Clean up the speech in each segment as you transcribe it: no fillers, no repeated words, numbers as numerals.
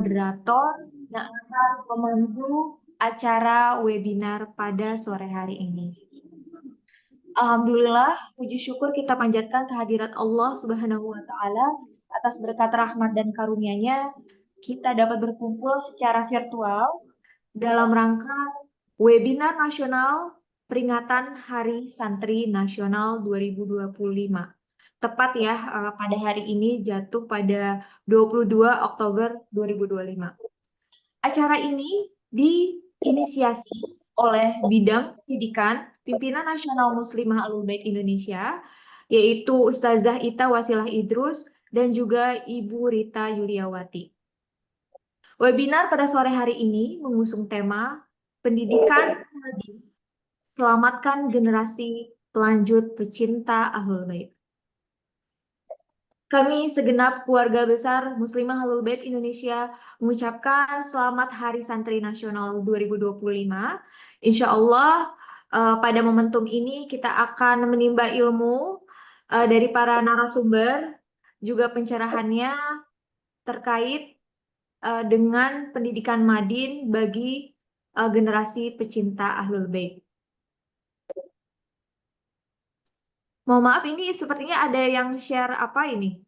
moderator yang akan memandu acara webinar pada sore hari ini. Alhamdulillah, puji syukur kita panjatkan kehadirat Allah Subhanahu wa Ta'ala atas berkat rahmat dan karunia-Nya. Kita dapat berkumpul secara virtual dalam rangka webinar nasional peringatan Hari Santri Nasional 2025. Tepat ya, pada hari ini jatuh pada 22 Oktober 2025. Acara ini diinisiasi oleh Bidang Pendidikan Pimpinan Nasional Muslimah Ahlul Bait Indonesia, yaitu Ustazah Ita Wasilah Idrus dan juga Ibu Rita Yuliawati. Webinar pada sore hari ini mengusung tema Pendidikan Nabi, Selamatkan Generasi Pelanjut Pecinta Ahlul Bait. Kami segenap keluarga besar Muslimah Ahlul Bait Indonesia mengucapkan selamat Hari Santri Nasional 2025. Insya Allah pada momentum ini kita akan menimba ilmu dari para narasumber, juga pencerahannya terkait dengan pendidikan Madin bagi generasi pecinta Ahlul Bait. Mohon maaf, ini sepertinya ada yang share apa ini?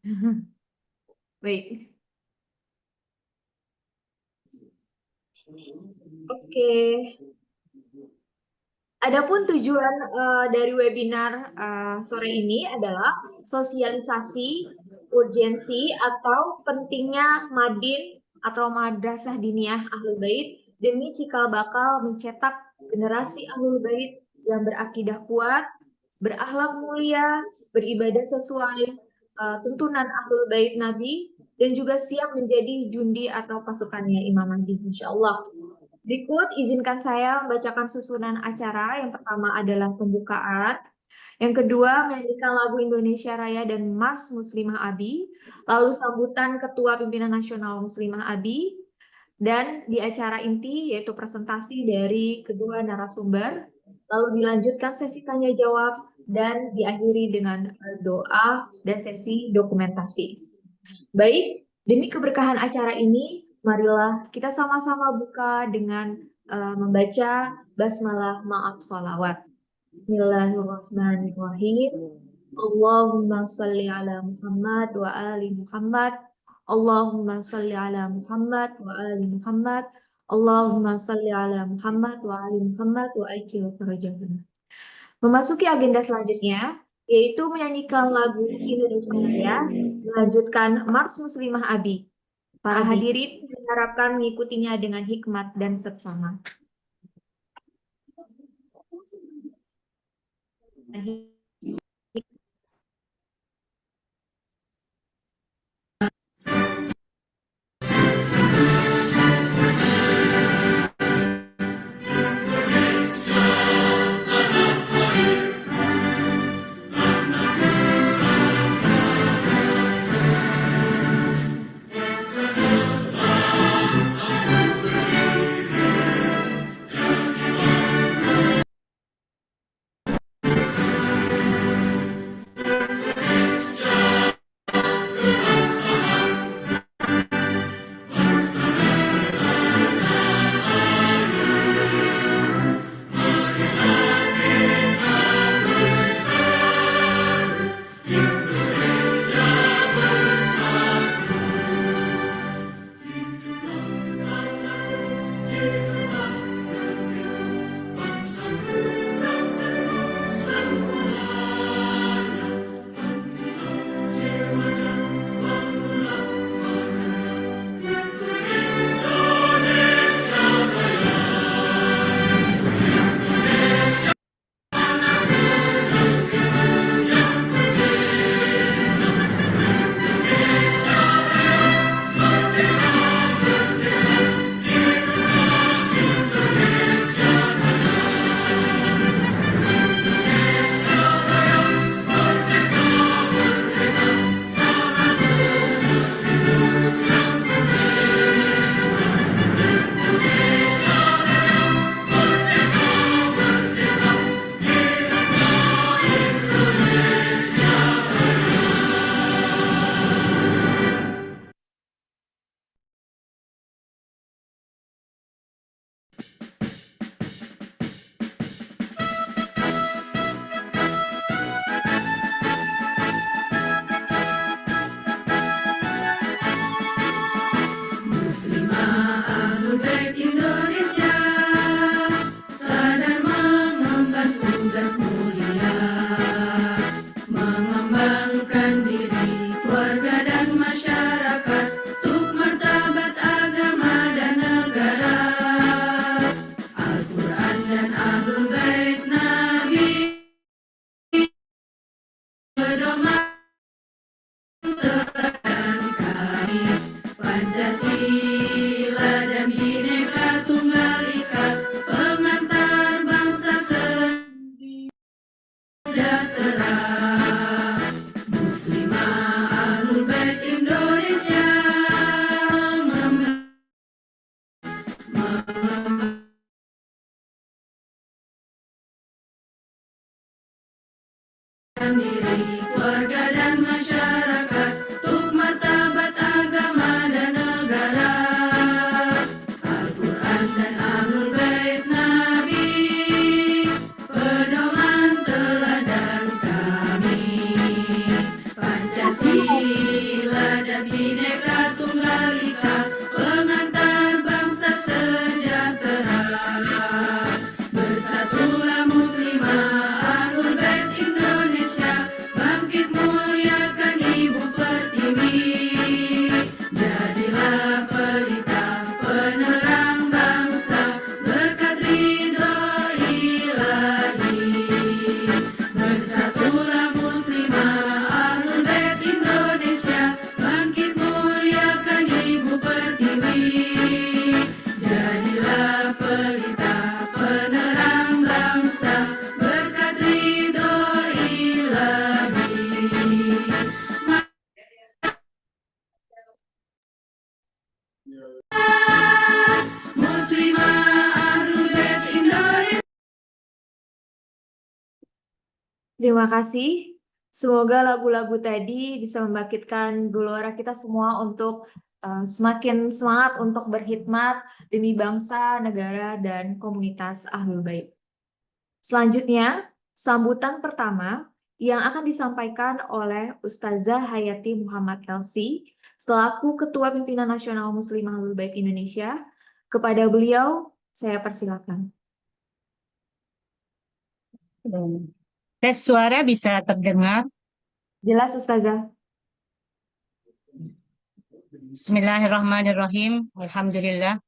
Baik. Oke. Adapun tujuan dari webinar sore ini adalah sosialisasi urgensi atau pentingnya Madin atau Madrasah Diniyah Ahlul Bait demi cikal bakal mencetak generasi Ahlul Bait yang berakidah kuat, berakhlak mulia, beribadah sesuai tuntunan Ahlul Bait Nabi, dan juga siap menjadi jundi atau pasukannya Imam Mahdi, insya Allah. Berikut izinkan saya membacakan susunan acara. Yang pertama adalah pembukaan. Yang kedua menyanyikan lagu Indonesia Raya dan Mars Muslimah Abi. Lalu sambutan Ketua Pimpinan Nasional Muslimah Abi. Dan di acara inti yaitu presentasi dari kedua narasumber. Lalu dilanjutkan sesi tanya jawab dan diakhiri dengan doa dan sesi dokumentasi. Baik, demi keberkahan acara ini, marilah kita sama-sama buka dengan membaca basmalah ma'as sholawat. Bismillahirrahmanirrahim. Allahumma salli ala Muhammad wa ali Muhammad. Allahumma salli ala Muhammad wa ali Muhammad. Allahumma salli ala Muhammad wa ali Muhammad wa ajil farajahuna. Memasuki agenda selanjutnya, yaitu menyanyikan lagu Indonesia Raya, melanjutkan Mars Muslimah Abi. Para hadirin diharapkan mengikutinya dengan hikmat dan seksama. Terima kasih. Semoga lagu-lagu tadi bisa membangkitkan gelora kita semua untuk semakin semangat untuk berkhidmat demi bangsa, negara, dan komunitas Ahlul Bait. Selanjutnya, sambutan pertama yang akan disampaikan oleh Ustazah Hayati Muhammad Elsi selaku Ketua Pimpinan Nasional Muslim Ahlul Bait Indonesia. Kepada beliau, saya persilakan. Tes suara bisa terdengar. Jelas, Ustazah. Bismillahirrahmanirrahim. Alhamdulillah.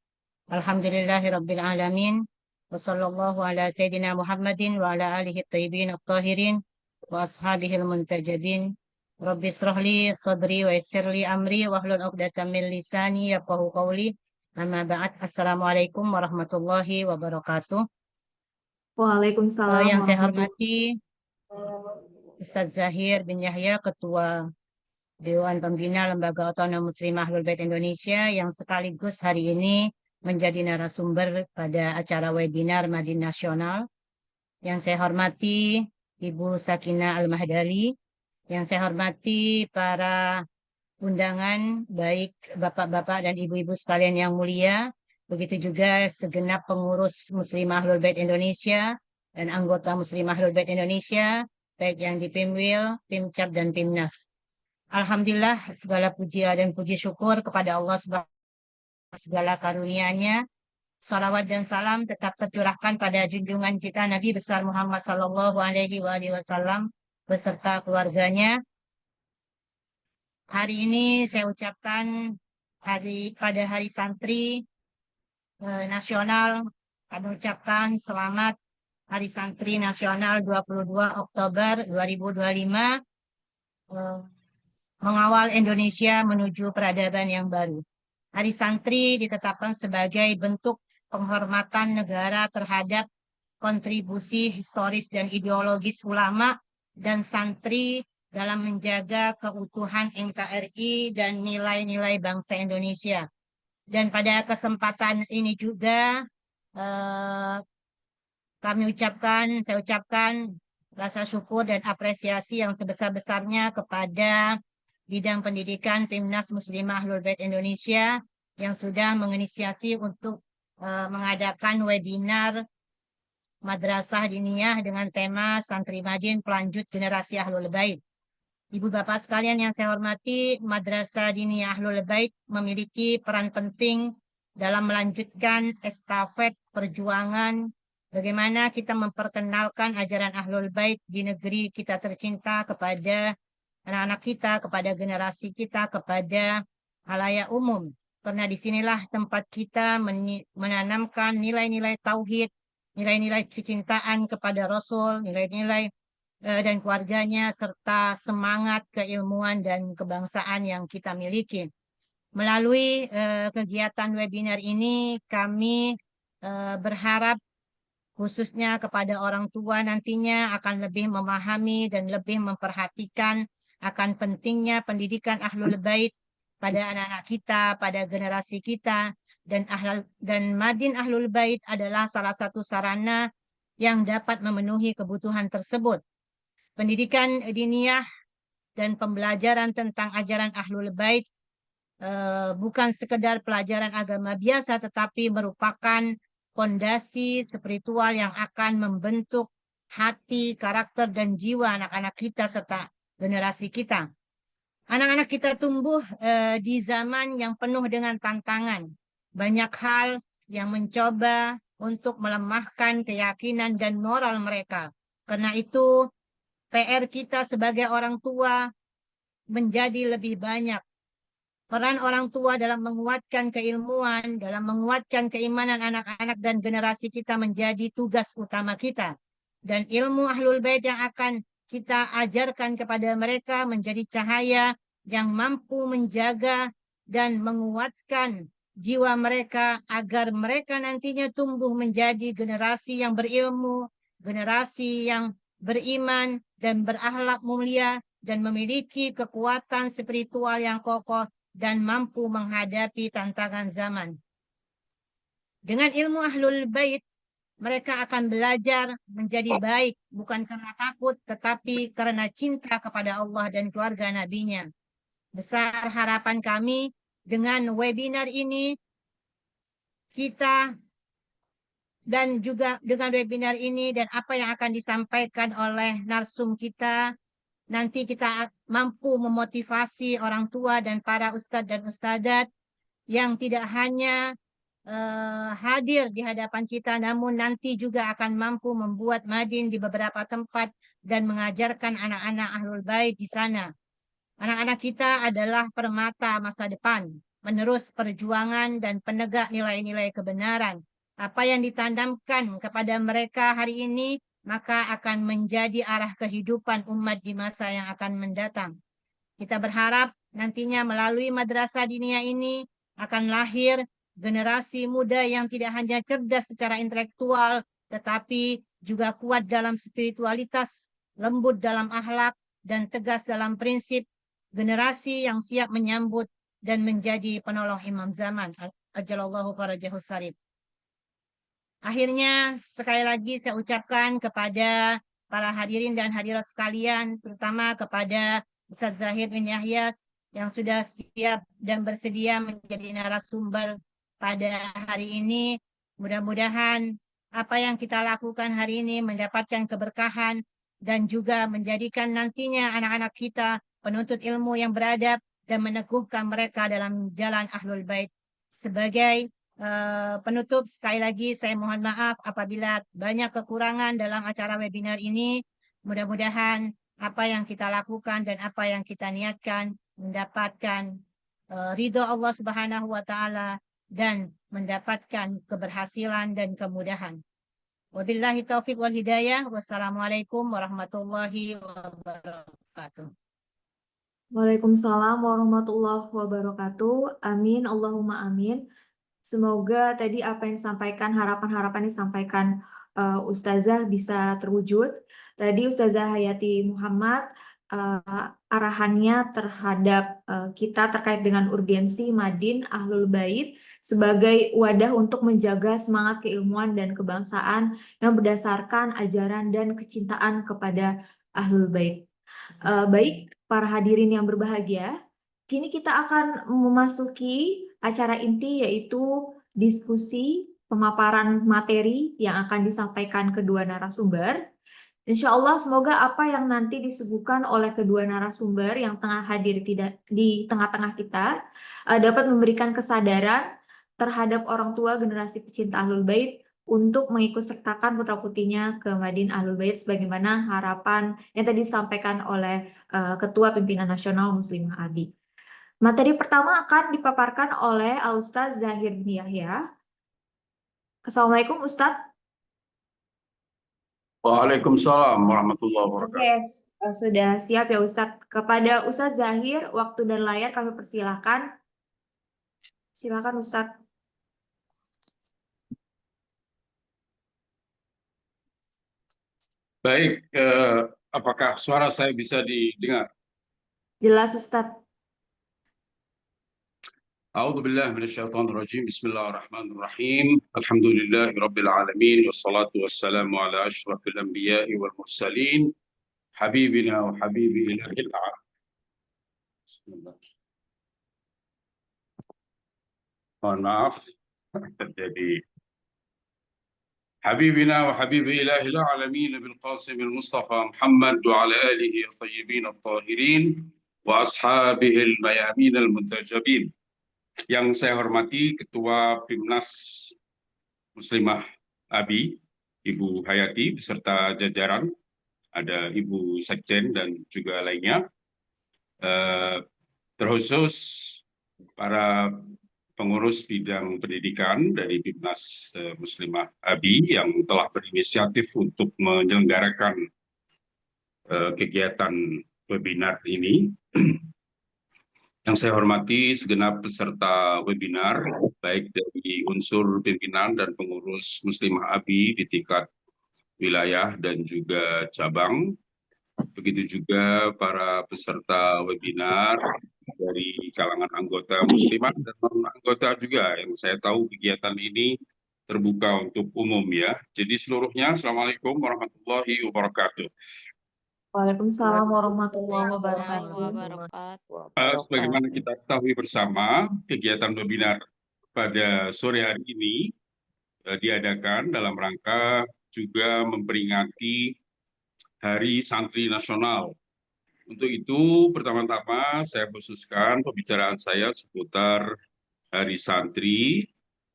Alhamdulillahirabbil alamin. Wassallallahu ala sayyidina Muhammadin wa ala alihi thayyibin at-tahirin wa ashabihil muntajabin. Rabbi shrahli sadri wa yassirli amri wa hlul 'uqdatam min lisani yafqahu qawli. Amma ba'd. Assalamualaikum warahmatullahi wabarakatuh. Waalaikumsalam Yang saya warahmatullahi hormati Ustadz Zahir bin Yahya, Ketua Dewan Pembina Lembaga Otonom Muslimah Ahlul Bait Indonesia, yang sekaligus hari ini menjadi narasumber pada acara webinar Madin Nasional. Yang saya hormati Ibu Sakinah Al-Mahdali, yang saya hormati para undangan, baik bapak-bapak dan ibu-ibu sekalian yang mulia, begitu juga segenap pengurus Muslimah Ahlul Bait Indonesia dan anggota Muslimah Ahlul Bait Indonesia, baik yang di Pimwil, Pimcap, dan Pimnas. Alhamdulillah, segala pujian dan puji syukur kepada Allah Subhanahu segala karunia-Nya. Salawat dan salam tetap tercurahkan pada junjungan kita Nabi besar Muhammad Sallallahu Alaihi Wasallam beserta keluarganya. Hari ini saya ucapkan pada Hari Santri Nasional, kami ucapkan selamat Hari Santri Nasional 22 Oktober 2025. Mengawal Indonesia menuju peradaban yang baru. Hari Santri ditetapkan sebagai bentuk penghormatan negara terhadap kontribusi historis dan ideologis ulama dan santri dalam menjaga keutuhan NKRI dan nilai-nilai bangsa Indonesia. Dan pada kesempatan ini juga saya ucapkan rasa syukur dan apresiasi yang sebesar-besarnya kepada bidang pendidikan Pimnas Muslimah Ahlul Bait Indonesia yang sudah menginisiasi untuk mengadakan webinar Madrasah Diniyah dengan tema Santri Madin Pelanjut Generasi Ahlul Bait. Ibu bapak sekalian yang saya hormati, Madrasah Diniyah Ahlul Bait memiliki peran penting dalam melanjutkan estafet perjuangan bagaimana kita memperkenalkan ajaran Ahlul Bait di negeri kita tercinta kepada anak-anak kita, kepada generasi kita, kepada halayak umum. Karena disinilah tempat kita menanamkan nilai-nilai tauhid, nilai-nilai kecintaan kepada Rasul, nilai-nilai dan keluarganya, serta semangat keilmuan dan kebangsaan yang kita miliki. Melalui kegiatan webinar ini, kami berharap khususnya kepada orang tua nantinya akan lebih memahami dan lebih memperhatikan akan pentingnya pendidikan Ahlul Bait pada anak-anak kita, pada generasi kita, dan Madin Ahlul Bait adalah salah satu sarana yang dapat memenuhi kebutuhan tersebut. Pendidikan diniyah dan pembelajaran tentang ajaran Ahlul Bait bukan sekedar pelajaran agama biasa, tetapi merupakan fondasi spiritual yang akan membentuk hati, karakter, dan jiwa anak-anak kita serta generasi kita. Anak-anak kita tumbuh di zaman yang penuh dengan tantangan. Banyak hal yang mencoba untuk melemahkan keyakinan dan moral mereka. Karena itu, PR kita sebagai orang tua menjadi lebih banyak. Peran orang tua dalam menguatkan keilmuan, dalam menguatkan keimanan anak-anak dan generasi kita menjadi tugas utama kita. Dan ilmu Ahlul Bait yang akan kita ajarkan kepada mereka menjadi cahaya yang mampu menjaga dan menguatkan jiwa mereka agar mereka nantinya tumbuh menjadi generasi yang berilmu, generasi yang beriman dan berakhlak mulia dan memiliki kekuatan spiritual yang kokoh dan mampu menghadapi tantangan zaman. Dengan ilmu Ahlul Bait, mereka akan belajar menjadi baik, bukan karena takut, tetapi karena cinta kepada Allah dan keluarga Nabi-Nya. Besar harapan kami dengan webinar ini, kita dan juga dengan webinar ini dan apa yang akan disampaikan oleh narsum kita, nanti kita mampu memotivasi orang tua dan para ustadz dan ustadzat yang tidak hanya hadir di hadapan kita, namun nanti juga akan mampu membuat madin di beberapa tempat dan mengajarkan anak-anak Ahlul Bait di sana. Anak-anak kita adalah permata masa depan, menerus perjuangan dan penegak nilai-nilai kebenaran. Apa yang ditanamkan kepada mereka hari ini, maka akan menjadi arah kehidupan umat di masa yang akan mendatang. Kita berharap nantinya melalui madrasah diniyah ini akan lahir generasi muda yang tidak hanya cerdas secara intelektual, tetapi juga kuat dalam spiritualitas, lembut dalam akhlak, dan tegas dalam prinsip. Generasi yang siap menyambut dan menjadi penolong imam zaman. Ajalallahu farajahu sarif. Akhirnya, sekali lagi saya ucapkan kepada para hadirin dan hadirat sekalian, terutama kepada Ustaz Zahir bin Yahya yang sudah siap dan bersedia menjadi narasumber pada hari ini. Mudah-mudahan apa yang kita lakukan hari ini mendapatkan keberkahan dan juga menjadikan nantinya anak-anak kita penuntut ilmu yang beradab dan meneguhkan mereka dalam jalan Ahlul Bait. Sebagai penutup, sekali lagi saya mohon maaf apabila banyak kekurangan dalam acara webinar ini. Mudah-mudahan apa yang kita lakukan dan apa yang kita niatkan mendapatkan ridho Allah Subhanahu wa Ta'ala dan mendapatkan keberhasilan dan kemudahan. Wabillahi taufiq wal hidayah. Wassalamualaikum warahmatullahi wabarakatuh. Waalaikumsalam warahmatullahi wabarakatuh. Amin, Allahumma amin. Semoga tadi apa yang disampaikan, harapan-harapan yang disampaikan Ustazah bisa terwujud. Tadi Ustazah Hayati Muhammad arahannya terhadap kita terkait dengan urgensi Madin Ahlul Bait sebagai wadah untuk menjaga semangat keilmuan dan kebangsaan yang berdasarkan ajaran dan kecintaan kepada Ahlul Bait. Baik, para hadirin yang berbahagia, kini kita akan memasuki acara inti yaitu diskusi pemaparan materi yang akan disampaikan kedua narasumber. Insya Allah semoga apa yang nanti disuguhkan oleh kedua narasumber yang tengah hadir tidak di tengah-tengah kita dapat memberikan kesadaran terhadap orang tua generasi pecinta Ahlul Bait untuk mengikutsertakan putra-putrinya ke Madin Ahlul Bait sebagaimana harapan yang tadi disampaikan oleh Ketua Pimpinan Nasional Muslimah ABI. Materi pertama akan dipaparkan oleh Al-Ustaz Zahir bin Yahya. Assalamualaikum Ustaz. Waalaikumsalam warahmatullahi wabarakatuh. Oke, sudah siap ya Ustaz. Kepada Ustaz Zahir, waktu dan layar kami persilahkan. Silakan Ustaz. Baik, apakah suara saya bisa didengar? Jelas Ustaz. A'udzu billahi minasyaitonir rajim. Bismillahirrahmanirrahim. Alhamdulillahi rabbil alamin wassalatu wassalamu ala asyrafil anbiya'i wal mursalin habibina wa habibi ilahil alamin. Mohon maaf terjadi حبيبنا وحبيب إله العالمين بالقاسم المصطفى محمد وعلى آله الطيبين الطاهرين وأصحابه الميامين المنتجبين. Yang saya hormati Ketua Pimnas Muslimah ABI, Ibu Hayati, beserta jajaran, ada Ibu Sekjen dan juga lainnya. Terkhusus para pengurus bidang pendidikan dari Pimnas Muslimah ABI yang telah berinisiatif untuk menyelenggarakan kegiatan webinar ini. Yang saya hormati segenap peserta webinar, baik dari unsur pimpinan dan pengurus Muslimah ABI di tingkat wilayah dan juga cabang. Begitu juga para peserta webinar dari kalangan anggota muslimah dan non-anggota juga, yang saya tahu kegiatan ini terbuka untuk umum ya. Jadi seluruhnya, Assalamualaikum warahmatullahi wabarakatuh. Waalaikumsalam warahmatullahi Warahmatullahi wabarakatuh. wabarakatuh. Sebagaimana kita ketahui bersama, kegiatan webinar pada sore hari ini diadakan dalam rangka juga memperingati Hari Santri Nasional. Untuk itu, pertama-tama saya khususkan pembicaraan saya seputar Hari Santri,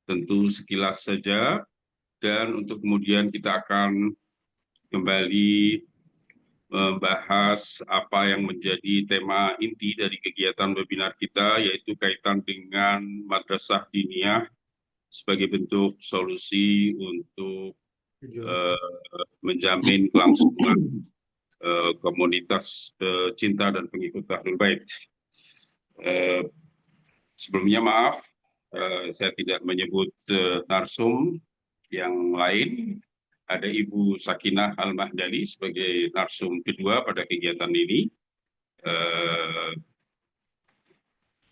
tentu sekilas saja, dan untuk kemudian kita akan kembali membahas apa yang menjadi tema inti dari kegiatan webinar kita, yaitu kaitan dengan Madrasah Diniyah sebagai bentuk solusi untuk menjamin kelangsungan komunitas cinta dan pengikut Ahlul Bait. Sebelumnya maaf, saya tidak menyebut narsum yang lain. Ada Ibu Sakinah Al-Mahdani sebagai narsum kedua pada kegiatan ini.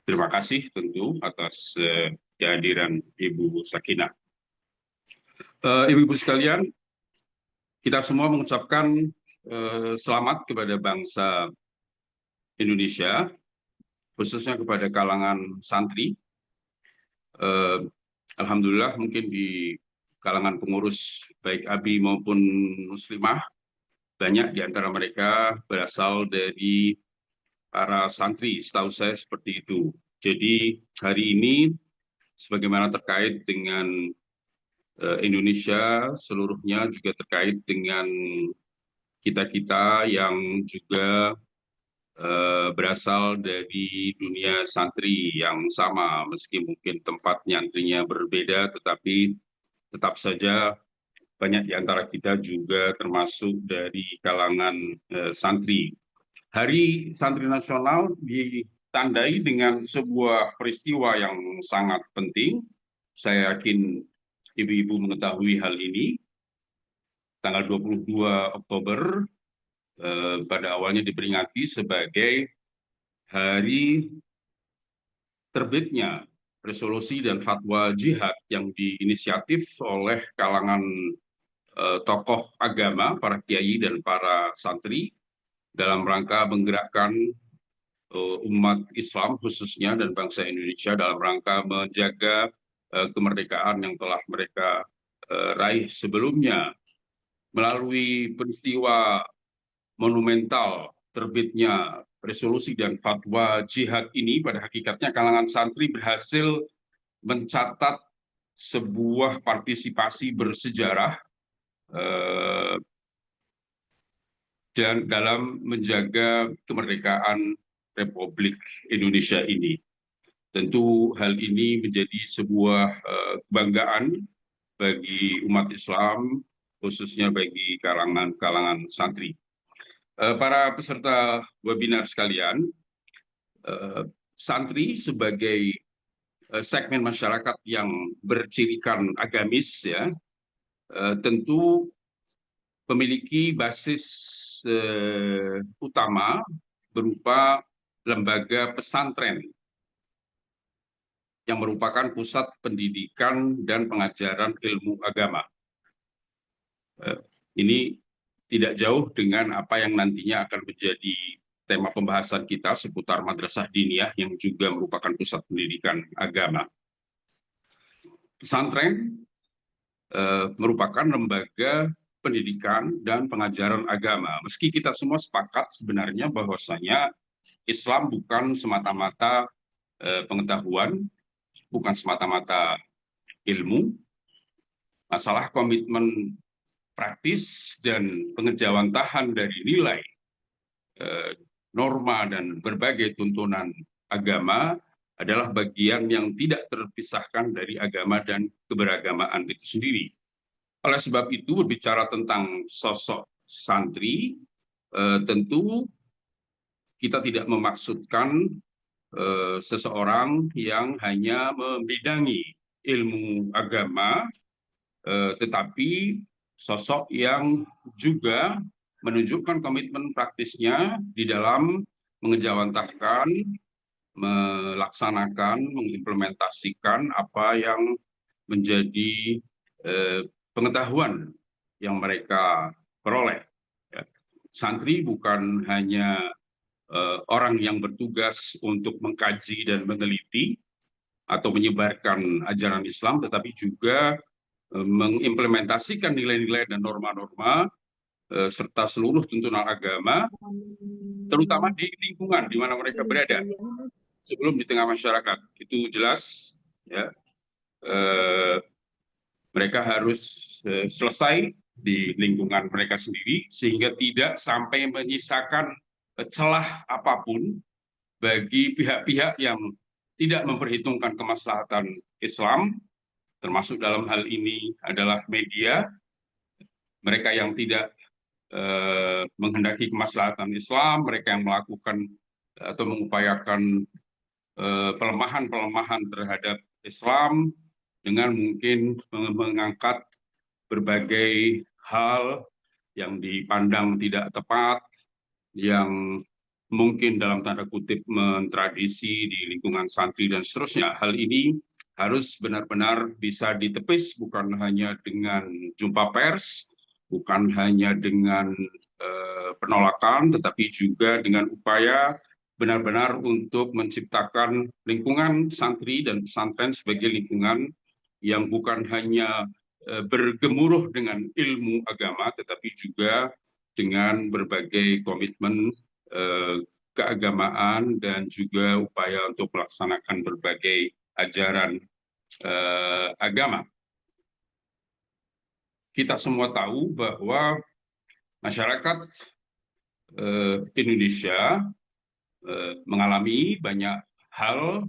Terima kasih tentu atas kehadiran Ibu Sakinah. Ibu-ibu sekalian, kita semua mengucapkan selamat kepada bangsa Indonesia, khususnya kepada kalangan santri. Alhamdulillah mungkin di kalangan pengurus baik ABI maupun muslimah, banyak di antara mereka berasal dari para santri, setahu saya seperti itu. Jadi hari ini sebagaimana terkait dengan Indonesia seluruhnya, juga terkait dengan kita-kita yang juga berasal dari dunia santri yang sama, meski mungkin tempat nyantrinya berbeda, tetapi tetap saja banyak di antara kita juga termasuk dari kalangan santri. Hari Santri Nasional ditandai dengan sebuah peristiwa yang sangat penting. Saya yakin ibu-ibu mengetahui hal ini. Tanggal 22 Oktober pada awalnya diperingati sebagai hari terbitnya resolusi dan fatwa jihad yang diinisiatif oleh kalangan tokoh agama, para kiai dan para santri dalam rangka menggerakkan umat Islam khususnya dan bangsa Indonesia dalam rangka menjaga kemerdekaan yang telah mereka raih sebelumnya. Melalui peristiwa monumental terbitnya resolusi dan fatwa jihad ini, pada hakikatnya kalangan santri berhasil mencatat sebuah partisipasi bersejarah dan dalam menjaga kemerdekaan Republik Indonesia ini. Tentu hal ini menjadi sebuah kebanggaan bagi umat Islam, khususnya bagi kalangan santri. Para peserta webinar sekalian, santri sebagai segmen masyarakat yang bercirikan agamis, ya, tentu memiliki basis utama berupa lembaga pesantren yang merupakan pusat pendidikan dan pengajaran ilmu agama. Ini tidak jauh dengan apa yang nantinya akan menjadi tema pembahasan kita seputar Madrasah Diniyah yang juga merupakan pusat pendidikan agama. Pesantren merupakan lembaga pendidikan dan pengajaran agama. Meski kita semua sepakat sebenarnya bahwasanya Islam bukan semata-mata pengetahuan, bukan semata-mata ilmu, masalah komitmen praktis dan pengejawantahan dari nilai, norma, dan berbagai tuntunan agama adalah bagian yang tidak terpisahkan dari agama dan keberagamaan itu sendiri. Oleh sebab itu, berbicara tentang sosok santri, tentu kita tidak memaksudkan seseorang yang hanya membidangi ilmu agama, tetapi sosok yang juga menunjukkan komitmen praktisnya di dalam mengejawantahkan, melaksanakan, mengimplementasikan apa yang menjadi pengetahuan yang mereka peroleh. Ya. Santri bukan hanya orang yang bertugas untuk mengkaji dan meneliti atau menyebarkan ajaran Islam, tetapi juga mengimplementasikan nilai-nilai dan norma-norma serta seluruh tuntunan agama, terutama di lingkungan di mana mereka berada sebelum di tengah masyarakat. Itu jelas, ya. Mereka harus selesai di lingkungan mereka sendiri sehingga tidak sampai menyisakan celah apapun bagi pihak-pihak yang tidak memperhitungkan kemaslahatan Islam, termasuk dalam hal ini adalah media, mereka yang tidak menghendaki kemaslahatan Islam, mereka yang melakukan atau mengupayakan pelemahan-pelemahan terhadap Islam dengan mungkin mengangkat berbagai hal yang dipandang tidak tepat, yang mungkin dalam tanda kutip mentradisi di lingkungan santri dan seterusnya. Hal ini harus benar-benar bisa ditepis, bukan hanya dengan jumpa pers, bukan hanya dengan penolakan, tetapi juga dengan upaya benar-benar untuk menciptakan lingkungan santri dan pesantren sebagai lingkungan yang bukan hanya bergemuruh dengan ilmu agama, tetapi juga dengan berbagai komitmen keagamaan dan juga upaya untuk melaksanakan berbagai ajaran agama. Kita semua tahu bahwa masyarakat Indonesia mengalami banyak hal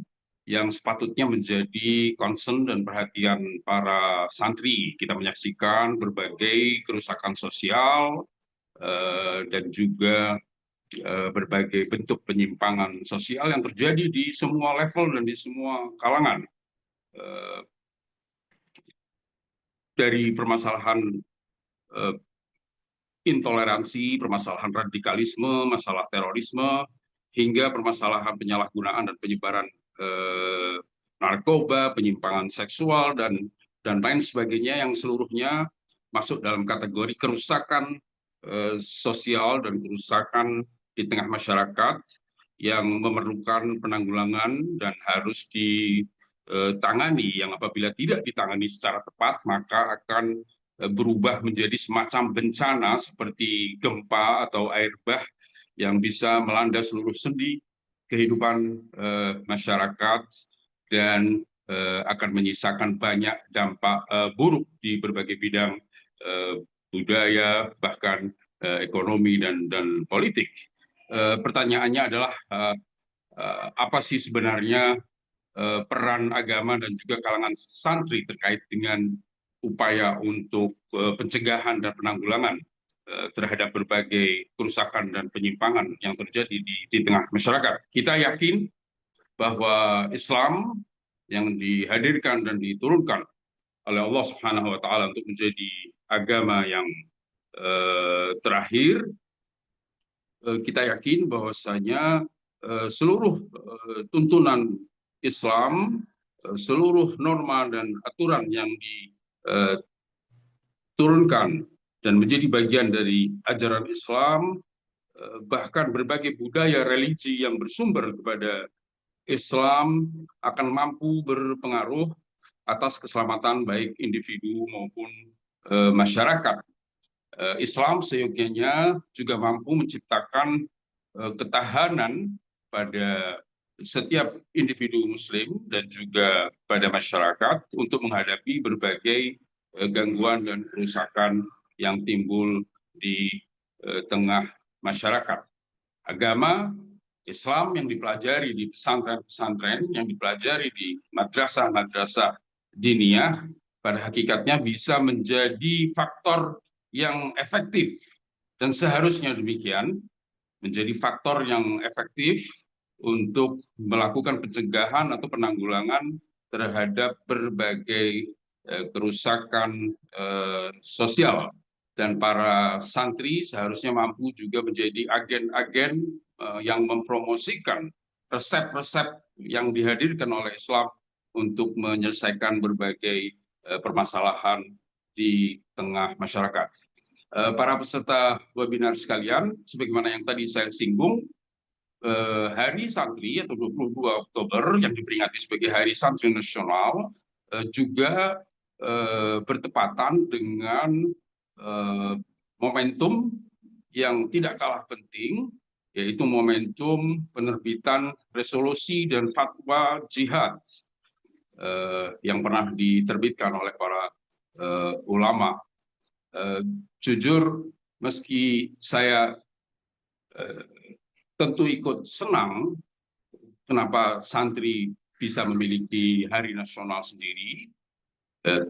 yang sepatutnya menjadi concern dan perhatian para santri. Kita menyaksikan berbagai kerusakan sosial dan juga berbagai bentuk penyimpangan sosial yang terjadi di semua level dan di semua kalangan. Dari permasalahan intoleransi, permasalahan radikalisme, masalah terorisme, hingga permasalahan penyalahgunaan dan penyebaran narkoba, penyimpangan seksual, dan lain sebagainya yang seluruhnya masuk dalam kategori kerusakan sosial dan kerusakan di tengah masyarakat yang memerlukan penanggulangan dan harus ditangani, yang apabila tidak ditangani secara tepat maka akan berubah menjadi semacam bencana seperti gempa atau air bah yang bisa melanda seluruh sendi kehidupan masyarakat dan akan menyisakan banyak dampak buruk di berbagai bidang budaya, bahkan ekonomi dan politik. Pertanyaannya adalah apa sih sebenarnya peran agama dan juga kalangan santri terkait dengan upaya untuk pencegahan dan penanggulangan terhadap berbagai kerusakan dan penyimpangan yang terjadi di tengah masyarakat. Kita yakin bahwa Islam yang dihadirkan dan diturunkan oleh Allah Subhanahu wa taala untuk menjadi agama yang terakhir, kita yakin bahwasanya seluruh tuntunan Islam, seluruh norma dan aturan yang diturunkan dan menjadi bagian dari ajaran Islam, bahkan berbagai budaya religi yang bersumber kepada Islam akan mampu berpengaruh atas keselamatan baik individu maupun masyarakat. Islam seyogyanya juga mampu menciptakan ketahanan pada setiap individu muslim dan juga pada masyarakat untuk menghadapi berbagai gangguan dan kerusakan yang timbul di tengah masyarakat. Agama Islam yang dipelajari di pesantren-pesantren, yang dipelajari di madrasah-madrasah diniyah, pada hakikatnya bisa menjadi faktor yang efektif dan seharusnya demikian, menjadi faktor yang efektif untuk melakukan pencegahan atau penanggulangan terhadap berbagai kerusakan sosial. Dan para santri seharusnya mampu juga menjadi agen-agen yang mempromosikan resep-resep yang dihadirkan oleh Islam untuk menyelesaikan berbagai permasalahan di tengah masyarakat. Para peserta webinar sekalian, sebagaimana yang tadi saya singgung, Hari Santri atau 22 Oktober yang diperingati sebagai Hari Santri Nasional juga bertepatan dengan momentum yang tidak kalah penting, yaitu momentum penerbitan resolusi dan fatwa jihad yang pernah diterbitkan oleh para ulama. Jujur, meski saya tentu ikut senang kenapa santri bisa memiliki hari nasional sendiri.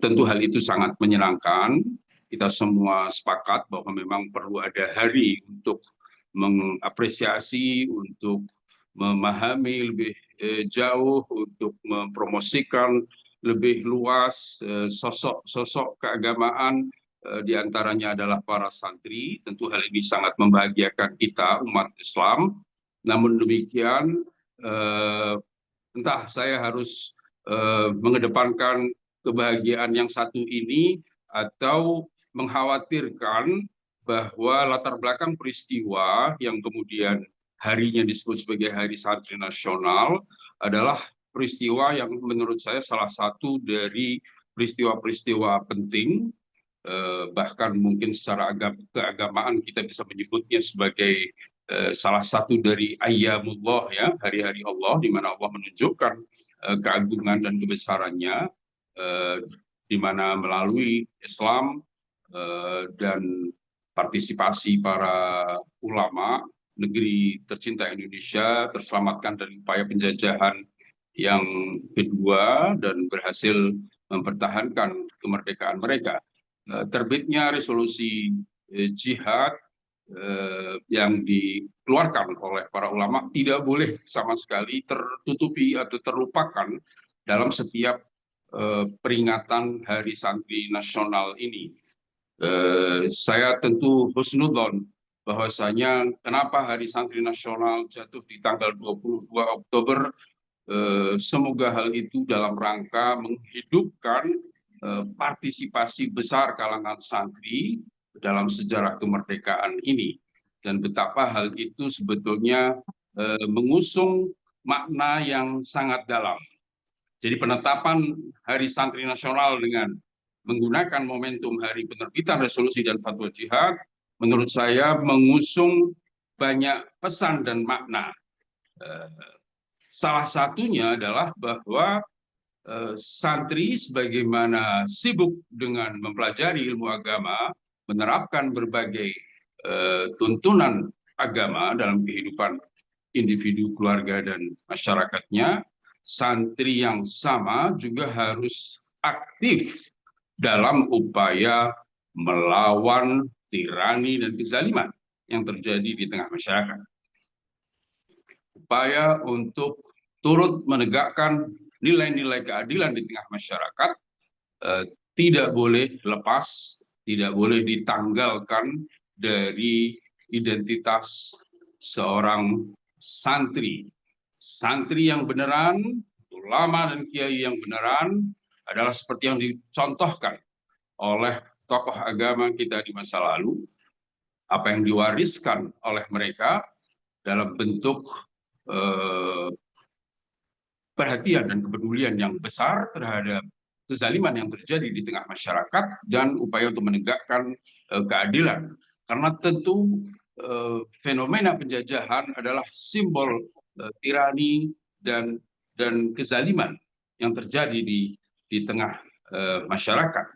Tentu hal itu sangat menyenangkan. Kita semua sepakat bahwa memang perlu ada hari untuk mengapresiasi, untuk memahami lebih jauh, untuk mempromosikan lebih luas sosok-sosok keagamaan, di antaranya adalah para santri. Tentu hal ini sangat membahagiakan kita, umat Islam. Namun demikian, entah saya harus mengedepankan kebahagiaan yang satu ini atau mengkhawatirkan bahwa latar belakang peristiwa yang kemudian harinya disebut sebagai Hari Santri Nasional adalah peristiwa yang menurut saya salah satu dari peristiwa-peristiwa penting, bahkan mungkin secara keagamaan kita bisa menyebutnya sebagai salah satu dari ayyamullah, ya, hari-hari Allah, di mana Allah menunjukkan keagungan dan kebesarannya, di mana melalui Islam dan partisipasi para ulama, negeri tercinta Indonesia terselamatkan dari upaya penjajahan yang kedua dan berhasil mempertahankan kemerdekaan mereka. Terbitnya resolusi jihad yang dikeluarkan oleh para ulama tidak boleh sama sekali tertutupi atau terlupakan dalam setiap peringatan Hari Santri Nasional ini. Saya tentu husnudzon bahwasanya kenapa Hari Santri Nasional jatuh di tanggal 22 Oktober, semoga hal itu dalam rangka menghidupkan partisipasi besar kalangan santri dalam sejarah kemerdekaan ini, dan betapa hal itu sebetulnya mengusung makna yang sangat dalam. Jadi penetapan Hari Santri Nasional dengan menggunakan momentum hari penerbitan resolusi dan fatwa jihad, menurut saya mengusung banyak pesan dan makna. Salah satunya adalah bahwa santri sebagaimana sibuk dengan mempelajari ilmu agama, menerapkan berbagai tuntunan agama dalam kehidupan individu, keluarga, dan masyarakatnya, santri yang sama juga harus aktif dalam upaya melawan tirani dan kezaliman yang terjadi di tengah masyarakat. Upaya untuk turut menegakkan nilai-nilai keadilan di tengah masyarakat tidak boleh lepas, tidak boleh ditanggalkan dari identitas seorang santri. Santri yang beneran, ulama dan kiai yang beneran adalah seperti yang dicontohkan oleh tokoh agama kita di masa lalu, apa yang diwariskan oleh mereka dalam bentuk perhatian dan kepedulian yang besar terhadap kezaliman yang terjadi di tengah masyarakat dan upaya untuk menegakkan keadilan. Karena tentu fenomena penjajahan adalah simbol tirani dan kezaliman yang terjadi di tengah masyarakat.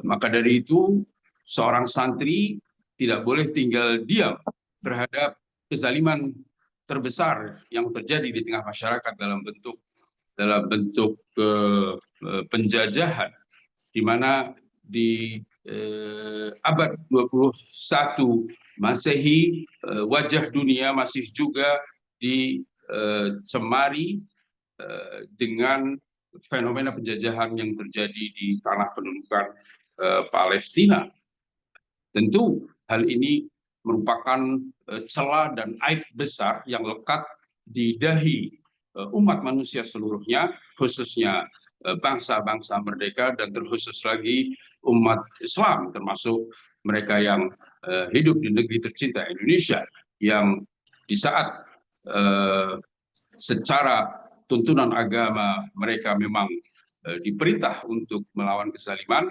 Maka dari itu seorang santri tidak boleh tinggal diam terhadap kezaliman terbesar yang terjadi di tengah masyarakat dalam bentuk penjajahan, di mana di abad 21 Masehi wajah dunia masih juga dicemari dengan fenomena penjajahan yang terjadi di tanah pendudukan Palestina. Tentu hal ini merupakan celah dan aib besar yang lekat di dahi umat manusia seluruhnya, khususnya bangsa-bangsa merdeka dan terkhusus lagi umat Islam, termasuk mereka yang hidup di negeri tercinta Indonesia, yang di saat secara tuntunan agama mereka memang diperintah untuk melawan kezaliman,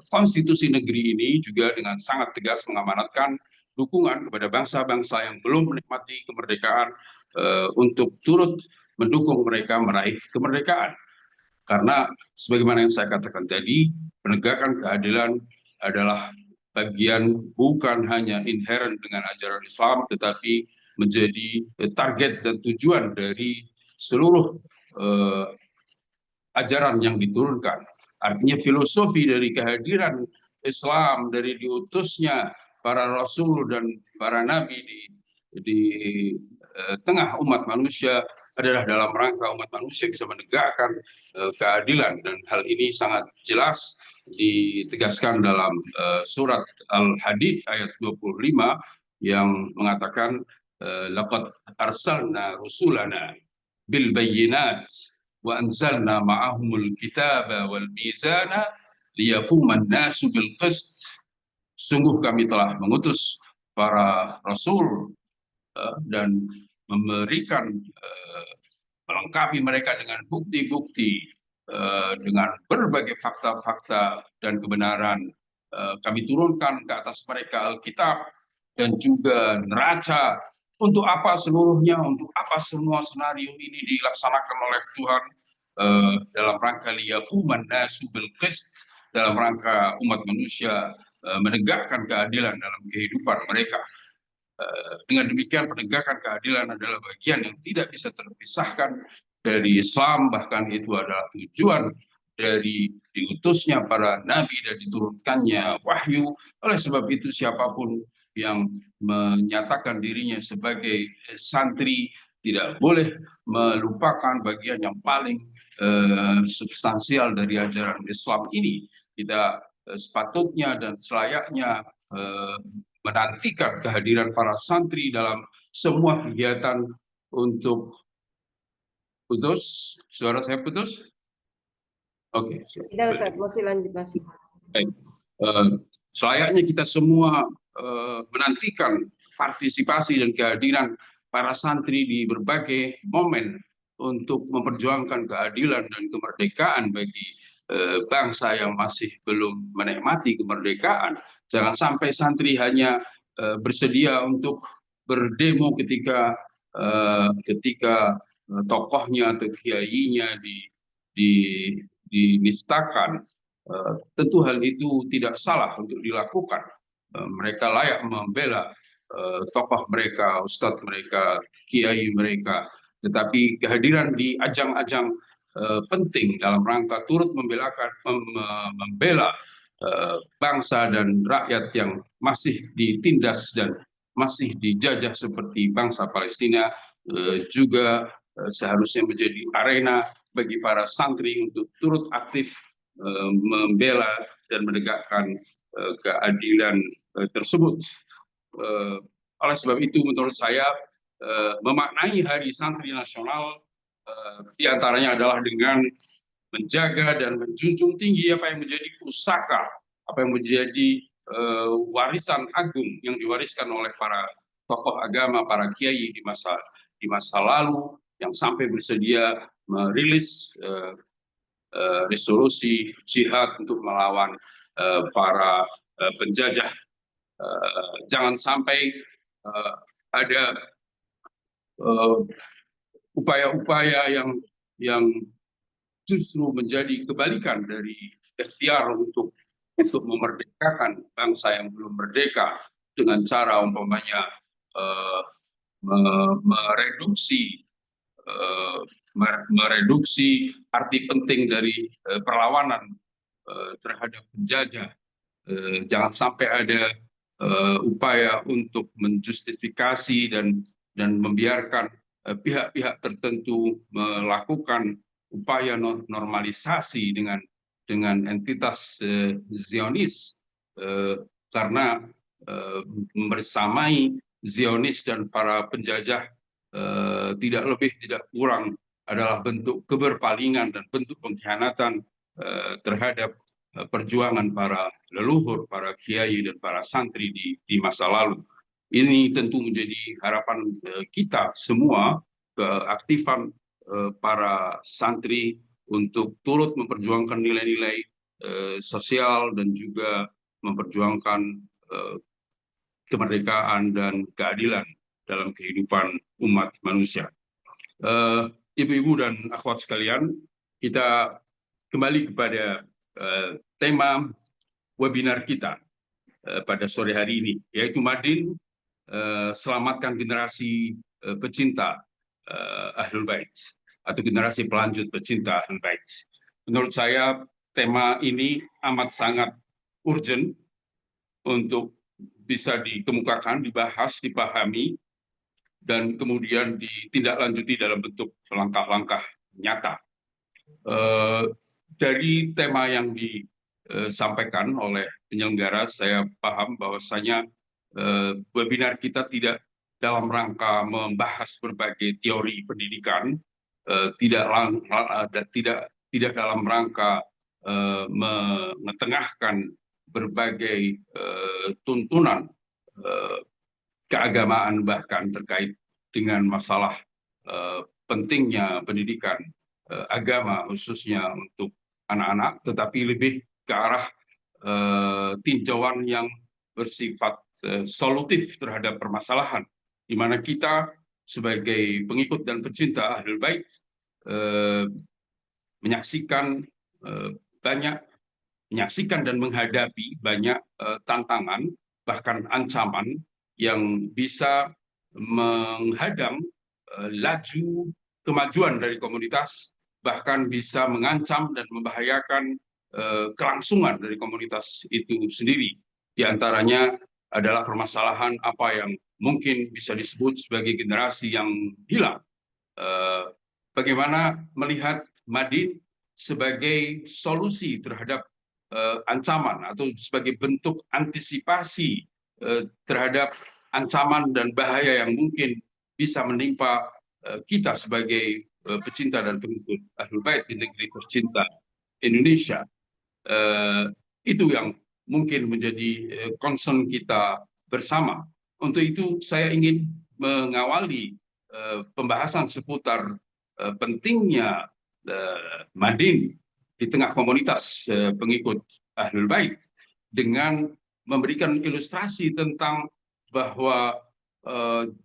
konstitusi negeri ini juga dengan sangat tegas mengamanatkan dukungan kepada bangsa-bangsa yang belum menikmati kemerdekaan untuk turut mendukung mereka meraih kemerdekaan. Karena sebagaimana yang saya katakan tadi, penegakan keadilan adalah bagian bukan hanya inherent dengan ajaran Islam, tetapi menjadi target dan tujuan dari seluruh ajaran yang diturunkan. Artinya filosofi dari kehadiran Islam, dari diutusnya para rasul dan para nabi di tengah umat manusia adalah dalam rangka umat manusia bisa menegakkan keadilan, dan hal ini sangat jelas ditegaskan dalam surat Al-Hadid ayat 25 yang mengatakan laqad arsalna rusulana bil bayyinat wa anzalna ma'ahumul kitaba wal mizana liyaquman nasu bil qist. Sungguh kami telah mengutus para rasul dan memberikan melengkapi mereka dengan bukti-bukti, dengan berbagai fakta-fakta dan kebenaran. Kami turunkan ke atas mereka Alkitab dan juga neraca. Untuk apa seluruhnya, untuk apa semua senario ini dilaksanakan oleh Tuhan dalam rangka liyaquman nasu bil qist, dalam rangka umat manusia menegakkan keadilan dalam kehidupan mereka. Dengan demikian penegakan keadilan adalah bagian yang tidak bisa terpisahkan dari Islam, bahkan itu adalah tujuan dari diutusnya para nabi dan diturunkannya wahyu. Oleh sebab itu siapapun yang menyatakan dirinya sebagai santri tidak boleh melupakan bagian yang paling substansial dari ajaran Islam ini. Kita sepatutnya dan selayaknya menantikan kehadiran para santri dalam semua kegiatan untuk putus. Suara saya putus? Oke. Tidak, Ustaz, masih lanjut masih. Baik. Selayaknya kita semua menantikan partisipasi dan kehadiran para santri di berbagai momen untuk memperjuangkan keadilan dan kemerdekaan bagi bangsa yang masih belum menikmati kemerdekaan. Jangan sampai santri hanya bersedia untuk berdemo ketika tokohnya atau kiainya dinistakan. Tentu hal itu tidak salah untuk dilakukan. Mereka layak membela tokoh mereka, ustadz mereka, kiai mereka. Tetapi kehadiran di ajang-ajang penting dalam rangka turut membela bangsa dan rakyat yang masih ditindas dan masih dijajah seperti bangsa Palestina juga seharusnya menjadi arena bagi para santri untuk turut aktif membela dan menegakkan keadilan tersebut. Oleh sebab itu menurut saya memaknai Hari Santri Nasional diantaranya adalah dengan menjaga dan menjunjung tinggi apa yang menjadi pusaka, apa yang menjadi warisan agung yang diwariskan oleh para tokoh agama, para kiai di masa lalu yang sampai bersedia merilis resolusi jihad untuk melawan para penjajah. Jangan sampai ada upaya-upaya yang justru menjadi kebalikan dari ikhtiar untuk memerdekakan bangsa yang belum merdeka dengan cara umpamanya mereduksi arti penting dari perlawanan terhadap penjajah. Jangan sampai ada upaya untuk menjustifikasi dan membiarkan pihak-pihak tertentu melakukan upaya normalisasi dengan entitas Zionis, karena bersamai Zionis dan para penjajah tidak lebih tidak kurang adalah bentuk keberpalingan dan bentuk pengkhianatan terhadap perjuangan para leluhur, para kiai dan para santri di masa lalu. Ini tentu menjadi harapan kita semua, keaktifan para santri untuk turut memperjuangkan nilai-nilai sosial dan juga memperjuangkan kemerdekaan dan keadilan dalam kehidupan umat manusia. Ibu-ibu dan akhwat sekalian, kita kembali kepada tema webinar kita pada sore hari ini, yaitu Madin, selamatkan generasi pecinta Ahlul Bait atau generasi pelanjut pecinta Ahlul Bait. Menurut saya tema ini amat sangat urgent untuk bisa dikemukakan, dibahas, dipahami, dan kemudian ditindaklanjuti dalam bentuk langkah-langkah nyata. Dari tema yang disampaikan oleh penyelenggara, saya paham bahwasanya webinar kita tidak dalam rangka membahas berbagai teori pendidikan, tidak dalam rangka mengetengahkan berbagai tuntunan keagamaan bahkan terkait dengan masalah pentingnya pendidikan agama khususnya untuk anak-anak, tetapi lebih ke arah tinjauan yang bersifat solutif terhadap permasalahan, di mana kita sebagai pengikut dan pecinta Ahlul Bait menyaksikan dan menghadapi banyak tantangan, bahkan ancaman yang bisa menghadang laju kemajuan dari komunitas, bahkan bisa mengancam dan membahayakan kelangsungan dari komunitas itu sendiri. Di antaranya adalah permasalahan apa yang mungkin bisa disebut sebagai generasi yang hilang. Bagaimana melihat Madin sebagai solusi terhadap ancaman atau sebagai bentuk antisipasi terhadap ancaman dan bahaya yang mungkin bisa menimpa kita sebagai pecinta dan pengikut Ahlul Bait di negeri tercinta Indonesia. Itu yang mungkin menjadi concern kita bersama. Untuk itu saya ingin mengawali pembahasan seputar pentingnya Madin di tengah komunitas pengikut Ahlul Bait dengan memberikan ilustrasi tentang bahwa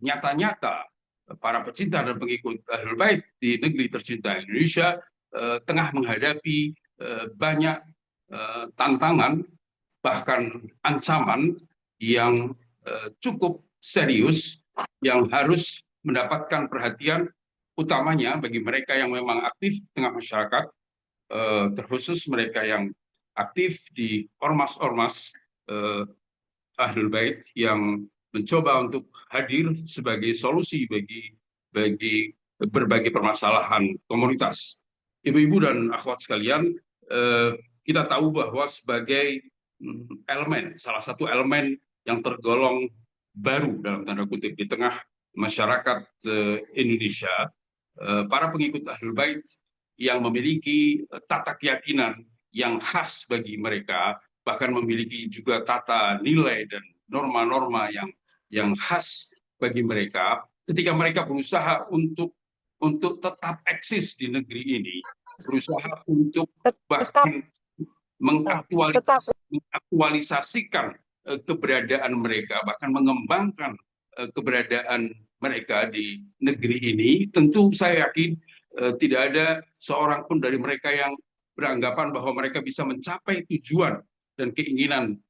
nyata-nyata para pecinta dan pengikut Ahlul Bait di negeri tercinta Indonesia tengah menghadapi banyak tantangan, bahkan ancaman yang cukup serius yang harus mendapatkan perhatian, utamanya bagi mereka yang memang aktif di tengah masyarakat, terkhusus mereka yang aktif di ormas-ormas Ahlul Bait yang mencoba untuk hadir sebagai solusi bagi berbagai permasalahan komunitas. Ibu-ibu dan akhwat sekalian, kita tahu bahwa sebagai elemen, salah satu elemen yang tergolong baru dalam tanda kutip di tengah masyarakat Indonesia, para pengikut Ahlul Bait yang memiliki tata keyakinan yang khas bagi mereka, bahkan memiliki juga tata nilai dan norma-norma yang khas bagi mereka, ketika mereka berusaha untuk tetap eksis di negeri ini, berusaha untuk bahkan mengaktualisasikan keberadaan mereka, bahkan mengembangkan keberadaan mereka di negeri ini. Tentu saya yakin tidak ada seorang pun dari mereka yang beranggapan bahwa mereka bisa mencapai tujuan dan keinginan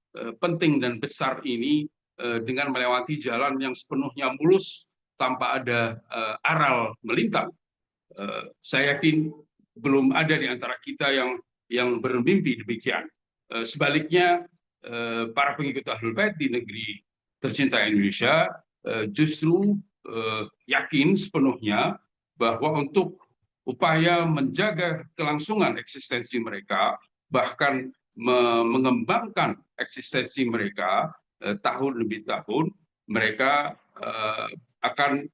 penting dan besar ini dengan melewati jalan yang sepenuhnya mulus tanpa ada aral melintang. Saya yakin belum ada di antara kita yang bermimpi demikian. Sebaliknya, para pengikut Ahlul Bait di negeri tercinta Indonesia justru yakin sepenuhnya bahwa untuk upaya menjaga kelangsungan eksistensi mereka, bahkan mengembangkan eksistensi mereka tahun demi tahun, mereka akan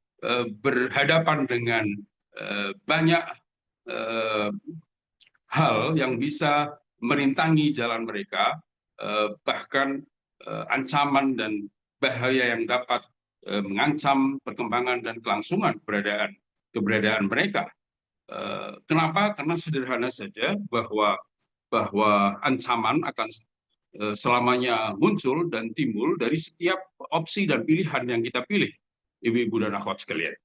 berhadapan dengan banyak hal yang bisa merintangi jalan mereka, bahkan ancaman dan bahaya yang dapat mengancam perkembangan dan kelangsungan keberadaan mereka. Kenapa? Karena sederhana saja bahwa ancaman akan selamanya muncul dan timbul dari setiap opsi dan pilihan yang kita pilih, ibu-ibu dan akhwat sekalian.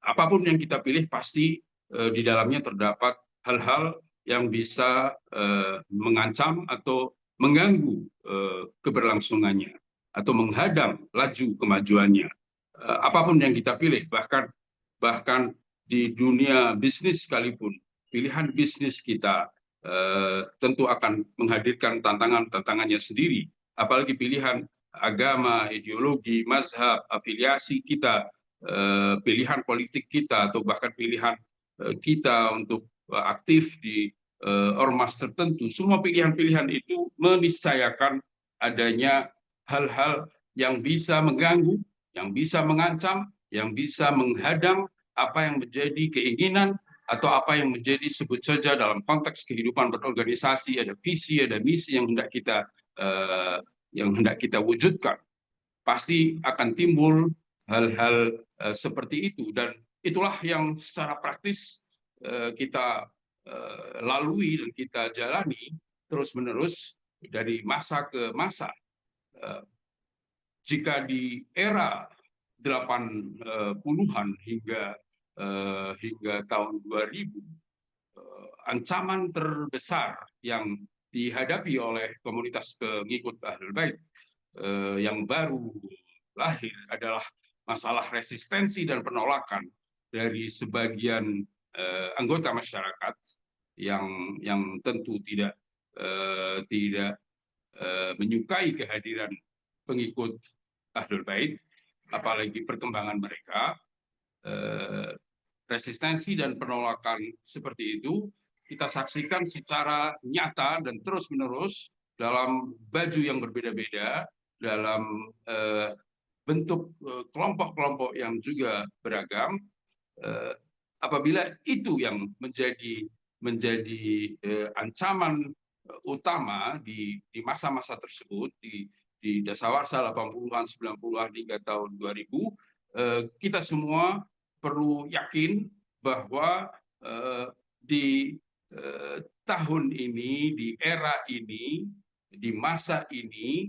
Apapun yang kita pilih pasti di dalamnya terdapat hal-hal yang bisa mengancam atau mengganggu keberlangsungannya atau menghadang laju kemajuannya. Apapun yang kita pilih, bahkan di dunia bisnis sekalipun, pilihan bisnis kita tentu akan menghadirkan tantangannya sendiri. Apalagi pilihan agama, ideologi, mazhab, afiliasi kita, pilihan politik kita, atau bahkan pilihan kita untuk aktif di ormas tertentu. Semua pilihan-pilihan itu meniscayakan adanya hal-hal yang bisa mengganggu, yang bisa mengancam, yang bisa menghadang apa yang menjadi keinginan atau apa yang menjadi, sebut saja dalam konteks kehidupan berorganisasi, ada visi, ada misi yang hendak kita wujudkan. Pasti akan timbul hal-hal seperti itu, dan itulah yang secara praktis kita lalui dan kita jalani terus-menerus dari masa ke masa. Jika di era 80-an hingga tahun 2000, ancaman terbesar yang dihadapi oleh komunitas pengikut Ahlul Bait yang baru lahir adalah masalah resistensi dan penolakan dari sebagian anggota masyarakat yang tentu tidak menyukai kehadiran pengikut Ahlul Bait, apalagi perkembangan mereka. Resistensi dan penolakan seperti itu kita saksikan secara nyata dan terus-menerus dalam baju yang berbeda-beda, dalam bentuk kelompok-kelompok yang juga beragam. Apabila itu yang menjadi ancaman utama di masa-masa tersebut, di dasawarsa 80-an, 90-an hingga tahun 2000, kita semua perlu yakin bahwa di tahun ini, di era ini, di masa ini,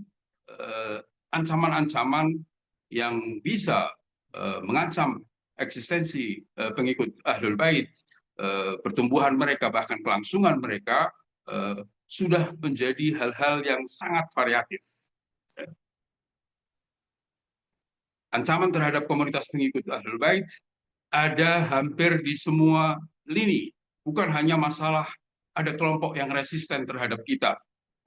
ancaman-ancaman yang bisa mengancam eksistensi pengikut Ahlul Bait, pertumbuhan mereka, bahkan kelangsungan mereka, sudah menjadi hal-hal yang sangat variatif. Ancaman terhadap komunitas pengikut Ahlul Bait ada hampir di semua lini. Bukan hanya masalah ada kelompok yang resisten terhadap kita.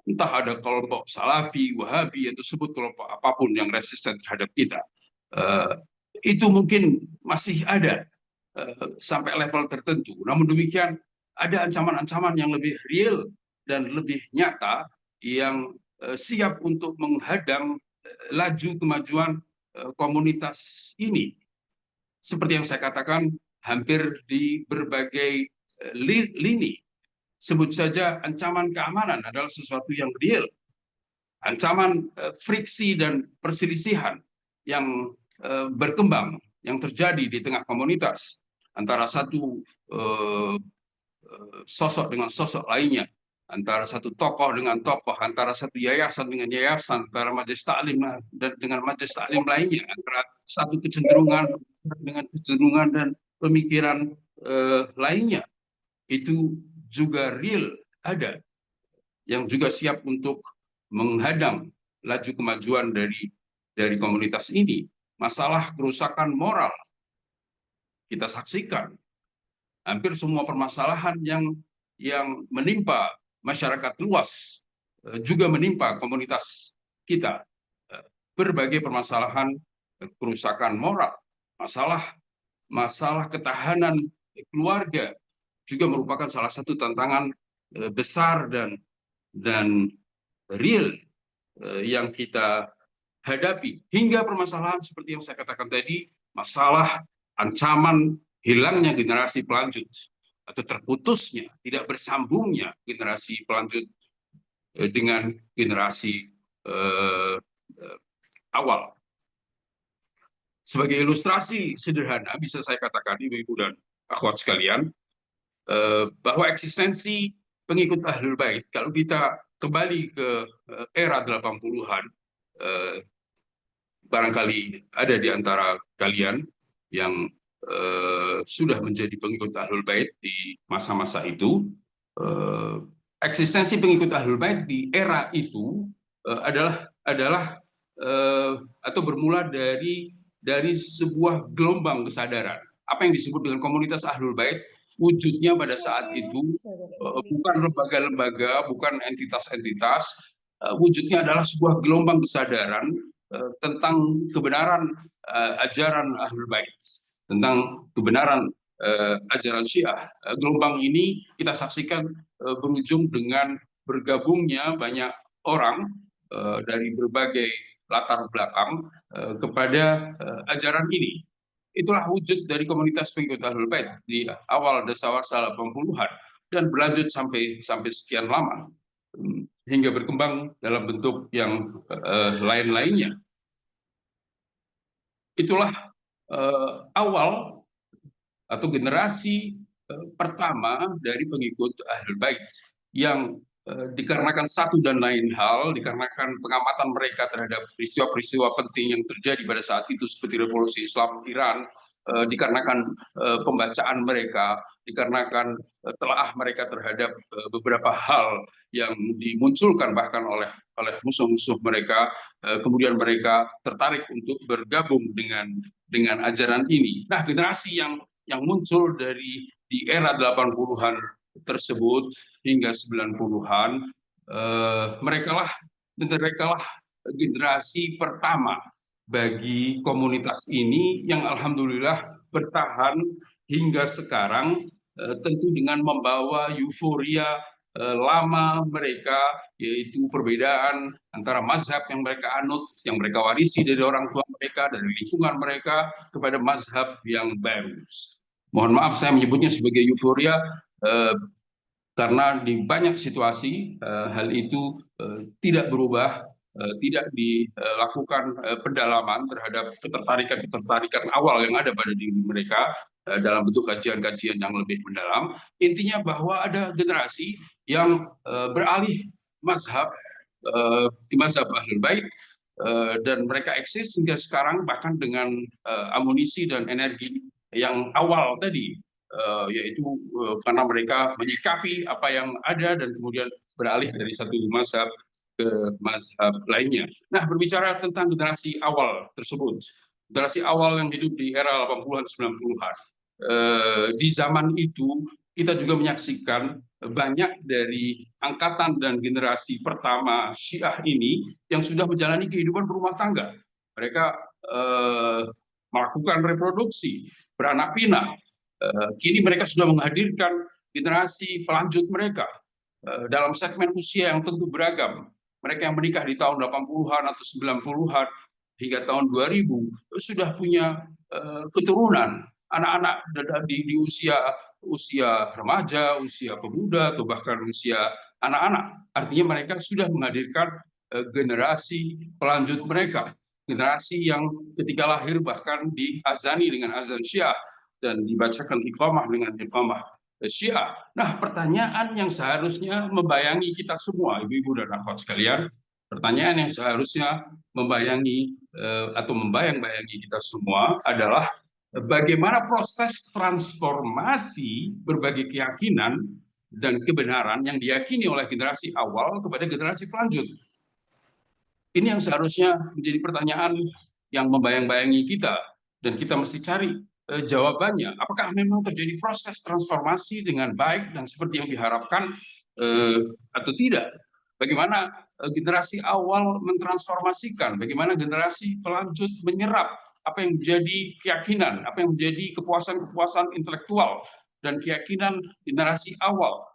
Entah ada kelompok Salafi, Wahabi, atau sebut kelompok apapun yang resisten terhadap kita. Itu mungkin masih ada sampai level tertentu. Namun demikian, ada ancaman-ancaman yang lebih real dan lebih nyata yang siap untuk menghadang laju kemajuan komunitas ini. Seperti yang saya katakan, hampir di berbagai lini. Sebut saja ancaman keamanan adalah sesuatu yang real. Ancaman friksi dan perselisihan yang berkembang, yang terjadi di tengah komunitas antara satu sosok dengan sosok lainnya, antara satu tokoh dengan tokoh, antara satu yayasan dengan yayasan, antara majelis taklim dengan majelis taklim lainnya, antara satu kecenderungan dengan kecenderungan dan pemikiran lainnya. Itu juga real ada, yang juga siap untuk menghadang laju kemajuan dari komunitas ini. Masalah kerusakan moral kita saksikan. Hampir semua permasalahan yang menimpa masyarakat luas juga menimpa komunitas kita. Berbagai permasalahan kerusakan moral, masalah ketahanan keluarga juga merupakan salah satu tantangan besar dan real yang kita hadapi. Hingga permasalahan seperti yang saya katakan tadi, masalah ancaman hilangnya generasi pelanjut atau terputusnya, tidak bersambungnya generasi pelanjut dengan generasi awal. Sebagai ilustrasi sederhana bisa saya katakan, ibu-ibu dan akhwat sekalian, bahwa eksistensi pengikut Ahlul Bait, kalau kita kembali ke era 80-an, barangkali ada di antara kalian yang sudah menjadi pengikut Ahlul Bait di masa-masa itu. Eksistensi pengikut Ahlul Bait di era itu adalah atau bermula dari sebuah gelombang kesadaran. Apa yang disebut dengan komunitas Ahlul Bait, wujudnya pada saat itu bukan lembaga-lembaga, bukan entitas-entitas, wujudnya adalah sebuah gelombang kesadaran tentang kebenaran ajaran Ahlul Bait, tentang kebenaran ajaran Syiah. Gelombang ini kita saksikan berujung dengan bergabungnya banyak orang dari berbagai latar belakang kepada ajaran ini. Itulah wujud dari komunitas pengikut Ahlul Bait di awal dasar 80-an dan berlanjut sampai sekian lama hingga berkembang dalam bentuk yang lain-lainnya. Itulah awal atau generasi pertama dari pengikut Ahlul Bait yang dikarenakan satu dan lain hal, dikarenakan pengamatan mereka terhadap peristiwa-peristiwa penting yang terjadi pada saat itu seperti revolusi Islam Iran, dikarenakan pembacaan mereka, dikarenakan telaah mereka terhadap beberapa hal yang dimunculkan bahkan oleh musuh-musuh mereka, kemudian mereka tertarik untuk bergabung dengan ajaran ini. Nah, generasi yang muncul di era 80-an tersebut hingga 90-an, mereka lah generasi pertama bagi komunitas ini yang alhamdulillah bertahan hingga sekarang, tentu dengan membawa euforia lama mereka, yaitu perbedaan antara mazhab yang mereka anut, yang mereka warisi dari orang tua mereka, dari lingkungan mereka, kepada mazhab yang baru. Mohon maaf saya menyebutnya sebagai euforia, karena di banyak situasi hal itu tidak berubah, tidak dilakukan pendalaman terhadap ketertarikan awal yang ada pada diri mereka dalam bentuk kajian-kajian yang lebih mendalam. Intinya bahwa ada generasi yang beralih mazhab di mazhab Ahlul Bait, dan mereka eksis hingga sekarang bahkan dengan amunisi dan energi yang awal tadi, yaitu karena mereka menyikapi apa yang ada dan kemudian beralih dari satu mazhab ke mazhab lainnya. Nah, berbicara tentang generasi awal tersebut, generasi awal yang hidup di era 80-an 90-an, di zaman itu kita juga menyaksikan banyak dari angkatan dan generasi pertama Syiah ini yang sudah menjalani kehidupan berumah tangga. Mereka melakukan reproduksi, beranak pinak. Kini mereka sudah menghadirkan generasi pelanjut mereka dalam segmen usia yang tentu beragam. Mereka yang menikah di tahun 80-an atau 90-an hingga tahun 2000 sudah punya keturunan, anak-anak di usia remaja, usia pemuda, atau bahkan usia anak-anak. Artinya mereka sudah menghadirkan generasi pelanjut mereka, generasi yang ketika lahir bahkan diazani dengan azan Syiah dan dibacakan iqamah dengan iqamah Syiah. Nah, pertanyaan yang seharusnya membayangi kita semua, ibu-ibu dan akhwat sekalian, pertanyaan yang seharusnya membayangi atau membayang-bayangi kita semua adalah bagaimana proses transformasi berbagai keyakinan dan kebenaran yang diyakini oleh generasi awal kepada generasi pelanjut. Ini yang seharusnya menjadi pertanyaan yang membayang-bayangi kita, dan kita mesti cari jawabannya. Apakah memang terjadi proses transformasi dengan baik dan seperti yang diharapkan atau tidak? Bagaimana generasi awal mentransformasikan, bagaimana generasi pelanjut menyerap apa yang menjadi keyakinan, apa yang menjadi kepuasan-kepuasan intelektual dan keyakinan generasi awal.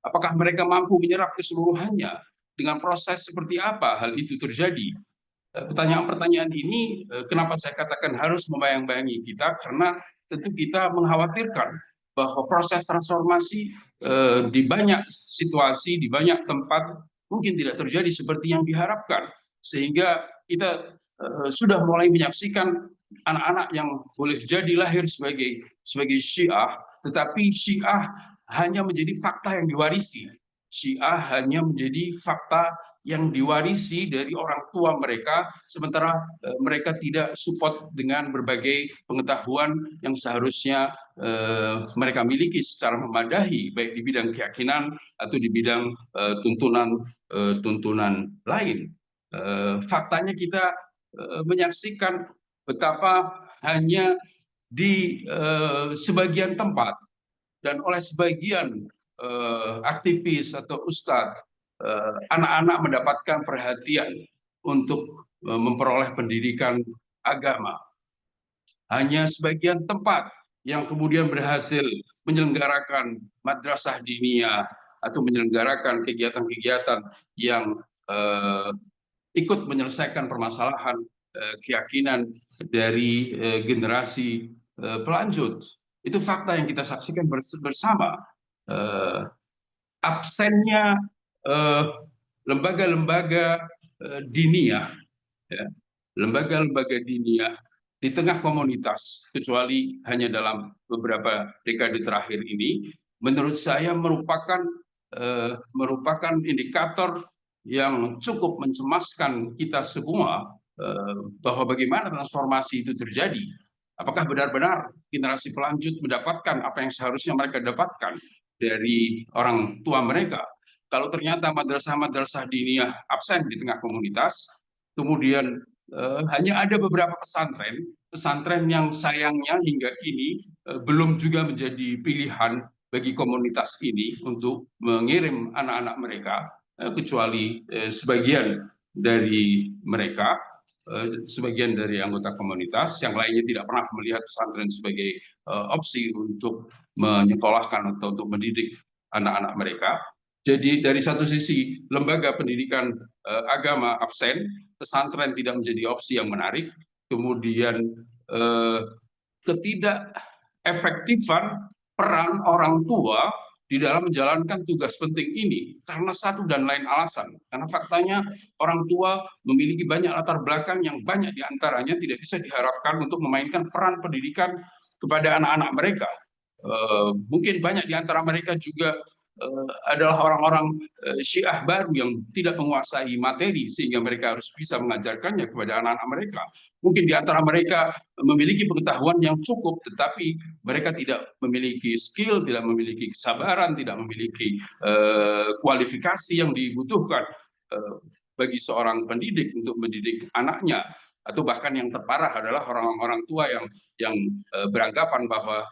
Apakah mereka mampu menyerap keseluruhannya? Dengan proses seperti apa hal itu terjadi? Pertanyaan-pertanyaan ini kenapa saya katakan harus membayang-bayangi kita, karena tentu kita mengkhawatirkan bahwa proses transformasi di banyak situasi, di banyak tempat mungkin tidak terjadi seperti yang diharapkan, sehingga kita sudah mulai menyaksikan anak-anak yang boleh jadi lahir sebagai Syiah, tetapi Syiah hanya menjadi fakta yang diwarisi. Syiah hanya menjadi fakta yang diwarisi dari orang tua mereka, sementara mereka tidak support dengan berbagai pengetahuan yang seharusnya mereka miliki secara memadai, baik di bidang keyakinan atau di bidang tuntunan lain. Faktanya kita menyaksikan betapa hanya di sebagian tempat dan oleh sebagian aktivis atau ustadz, anak-anak mendapatkan perhatian untuk memperoleh pendidikan agama. Hanya sebagian tempat yang kemudian berhasil menyelenggarakan madrasah diniyah atau menyelenggarakan kegiatan-kegiatan yang ikut menyelesaikan permasalahan keyakinan dari generasi pelanjut. Itu fakta yang kita saksikan bersama. Absennya lembaga-lembaga diniyah, ya, lembaga-lembaga diniyah di tengah komunitas, kecuali hanya dalam beberapa dekade terakhir ini, menurut saya merupakan indikator yang cukup mencemaskan kita semua, bahwa bagaimana transformasi itu terjadi. Apakah benar-benar generasi pelanjut mendapatkan apa yang seharusnya mereka dapatkan dari orang tua mereka? Kalau ternyata madrasah-madrasah diniyah absen di tengah komunitas, kemudian hanya ada beberapa pesantren yang sayangnya hingga kini belum juga menjadi pilihan bagi komunitas ini untuk mengirim anak-anak mereka, kecuali sebagian dari mereka, sebagian dari anggota komunitas, yang lainnya tidak pernah melihat pesantren sebagai opsi untuk menyekolahkan atau untuk mendidik anak-anak mereka. Jadi dari satu sisi lembaga pendidikan agama absen, pesantren tidak menjadi opsi yang menarik, kemudian ketidakefektifan peran orang tua di dalam menjalankan tugas penting ini karena satu dan lain alasan. Karena faktanya orang tua memiliki banyak latar belakang yang banyak diantaranya tidak bisa diharapkan untuk memainkan peran pendidikan kepada anak-anak mereka. Mungkin banyak di antara mereka juga adalah orang-orang Syiah baru yang tidak menguasai materi sehingga mereka harus bisa mengajarkannya kepada anak-anak mereka. Mungkin di antara mereka memiliki pengetahuan yang cukup, tetapi mereka tidak memiliki skill, tidak memiliki kesabaran, tidak memiliki kualifikasi yang dibutuhkan bagi seorang pendidik untuk mendidik anaknya. Atau bahkan yang terparah adalah orang-orang tua yang beranggapan bahwa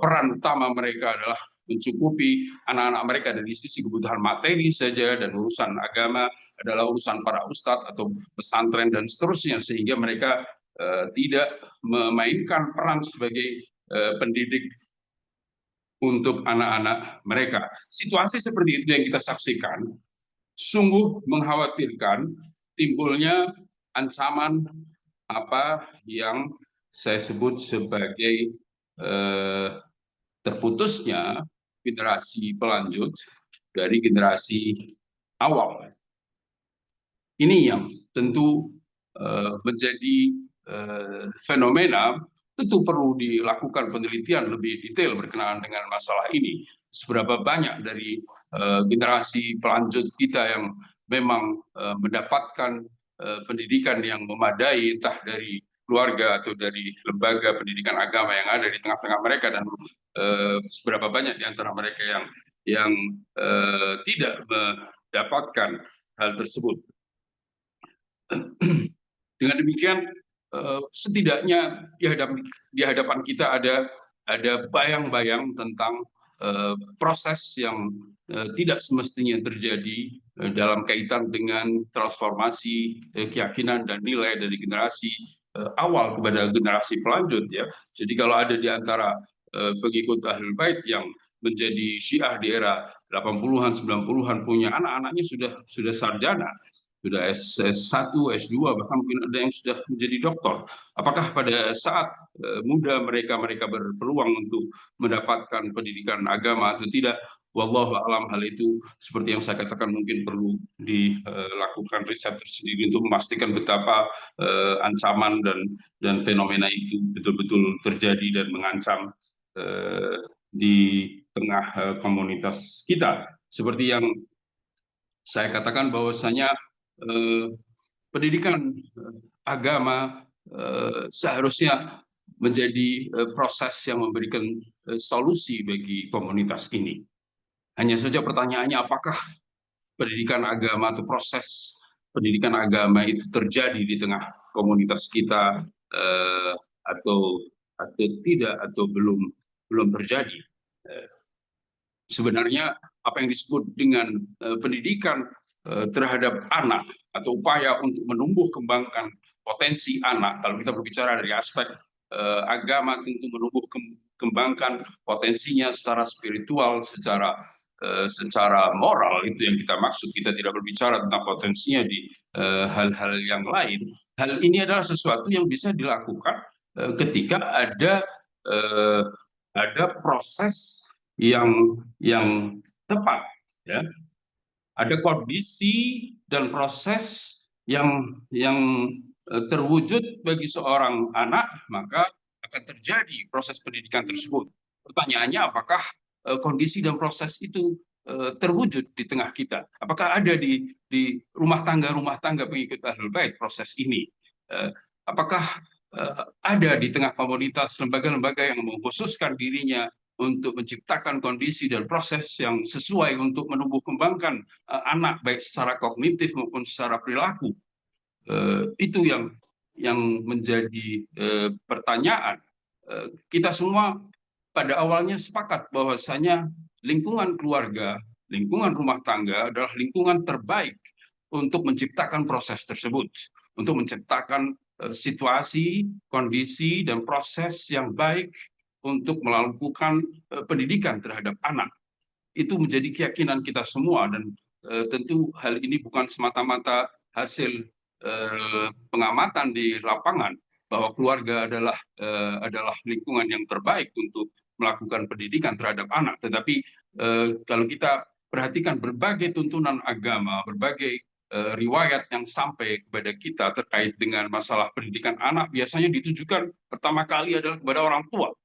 peran utama mereka adalah mencukupi anak-anak mereka dari sisi kebutuhan materi saja, dan urusan agama adalah urusan para ustadz atau pesantren dan seterusnya, sehingga mereka tidak memainkan peran sebagai pendidik untuk anak-anak mereka. Situasi seperti itu yang kita saksikan sungguh mengkhawatirkan timbulnya ancaman apa yang saya sebut sebagai terputusnya generasi pelanjut dari generasi awal. Ini yang tentu menjadi fenomena. Tentu perlu dilakukan penelitian lebih detail berkenaan dengan masalah ini. Seberapa banyak dari generasi pelanjut kita yang memang mendapatkan pendidikan yang memadai, entah dari keluarga atau dari lembaga pendidikan agama yang ada di tengah-tengah mereka, dan seberapa banyak di antara mereka yang tidak mendapatkan hal tersebut. Dengan demikian, setidaknya di hadapan kita ada bayang-bayang tentang proses yang tidak semestinya terjadi dalam kaitan dengan transformasi keyakinan dan nilai dari generasi awal kepada generasi pelanjut, ya. Jadi kalau ada di antara pengikut Ahlul Bait yang menjadi Syiah di era 80-an, 90-an, punya anak-anaknya sudah sarjana, sudah S1, S2, bahkan mungkin ada yang sudah menjadi doktor. Apakah pada saat muda mereka berpeluang untuk mendapatkan pendidikan agama atau tidak? Wallahu a'lam, hal itu seperti yang saya katakan mungkin perlu dilakukan riset tersendiri untuk memastikan betapa ancaman dan fenomena itu betul-betul terjadi dan mengancam di tengah komunitas kita. Seperti yang saya katakan bahwasanya pendidikan agama seharusnya menjadi proses yang memberikan solusi bagi komunitas ini. Hanya saja pertanyaannya, apakah pendidikan agama atau proses pendidikan agama itu terjadi di tengah komunitas kita atau tidak, atau belum terjadi. Sebenarnya apa yang disebut dengan pendidikan terhadap anak atau upaya untuk menumbuh kembangkan potensi anak, kalau kita berbicara dari aspek agama, tentu menumbuh kembangkan potensinya secara spiritual, secara moral, itu yang kita maksud. Kita tidak berbicara tentang potensinya di hal-hal yang lain. Hal ini adalah sesuatu yang bisa dilakukan ketika ada proses yang tepat, ya. Ada kondisi dan proses yang terwujud bagi seorang anak, maka akan terjadi proses pendidikan tersebut. Pertanyaannya, apakah kondisi dan proses itu terwujud di tengah kita? Apakah ada di rumah tangga pengikut Ahlul Bait proses ini? Apakah ada di tengah komunitas lembaga-lembaga yang mengkhususkan dirinya untuk menciptakan kondisi dan proses yang sesuai untuk menumbuh kembangkan anak, baik secara kognitif maupun secara perilaku? Itu yang menjadi pertanyaan. Kita semua pada awalnya sepakat bahwasanya lingkungan keluarga, lingkungan rumah tangga adalah lingkungan terbaik untuk menciptakan proses tersebut, untuk menciptakan situasi, kondisi, dan proses yang baik untuk melakukan pendidikan terhadap anak. Itu menjadi keyakinan kita semua, dan tentu hal ini bukan semata-mata hasil pengamatan di lapangan bahwa keluarga adalah lingkungan yang terbaik untuk melakukan pendidikan terhadap anak. Tetapi kalau kita perhatikan berbagai tuntunan agama, berbagai riwayat yang sampai kepada kita terkait dengan masalah pendidikan anak, biasanya ditujukan pertama kali adalah kepada orang tua.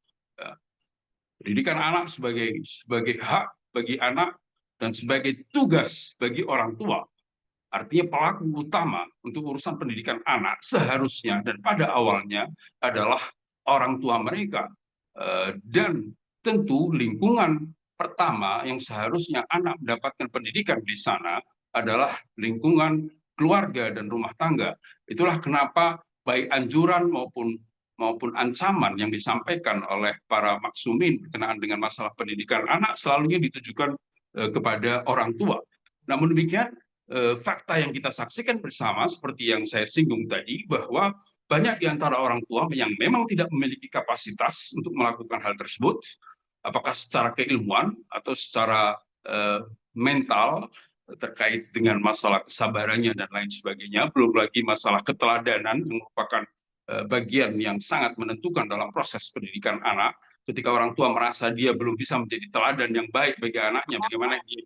Pendidikan anak sebagai hak bagi anak dan sebagai tugas bagi orang tua. Artinya pelaku utama untuk urusan pendidikan anak seharusnya dan pada awalnya adalah orang tua mereka. Dan tentu lingkungan pertama yang seharusnya anak mendapatkan pendidikan di sana adalah lingkungan keluarga dan rumah tangga. Itulah kenapa baik anjuran maupun ancaman yang disampaikan oleh para maksumin berkenaan dengan masalah pendidikan anak selalunya ditujukan kepada orang tua. Namun demikian, fakta yang kita saksikan bersama seperti yang saya singgung tadi, bahwa banyak di antara orang tua yang memang tidak memiliki kapasitas untuk melakukan hal tersebut, apakah secara keilmuan atau secara mental terkait dengan masalah kesabarannya dan lain sebagainya, belum lagi masalah keteladanan yang merupakan bagian yang sangat menentukan dalam proses pendidikan anak. Ketika orang tua merasa dia belum bisa menjadi teladan yang baik bagi anaknya, bagaimana dia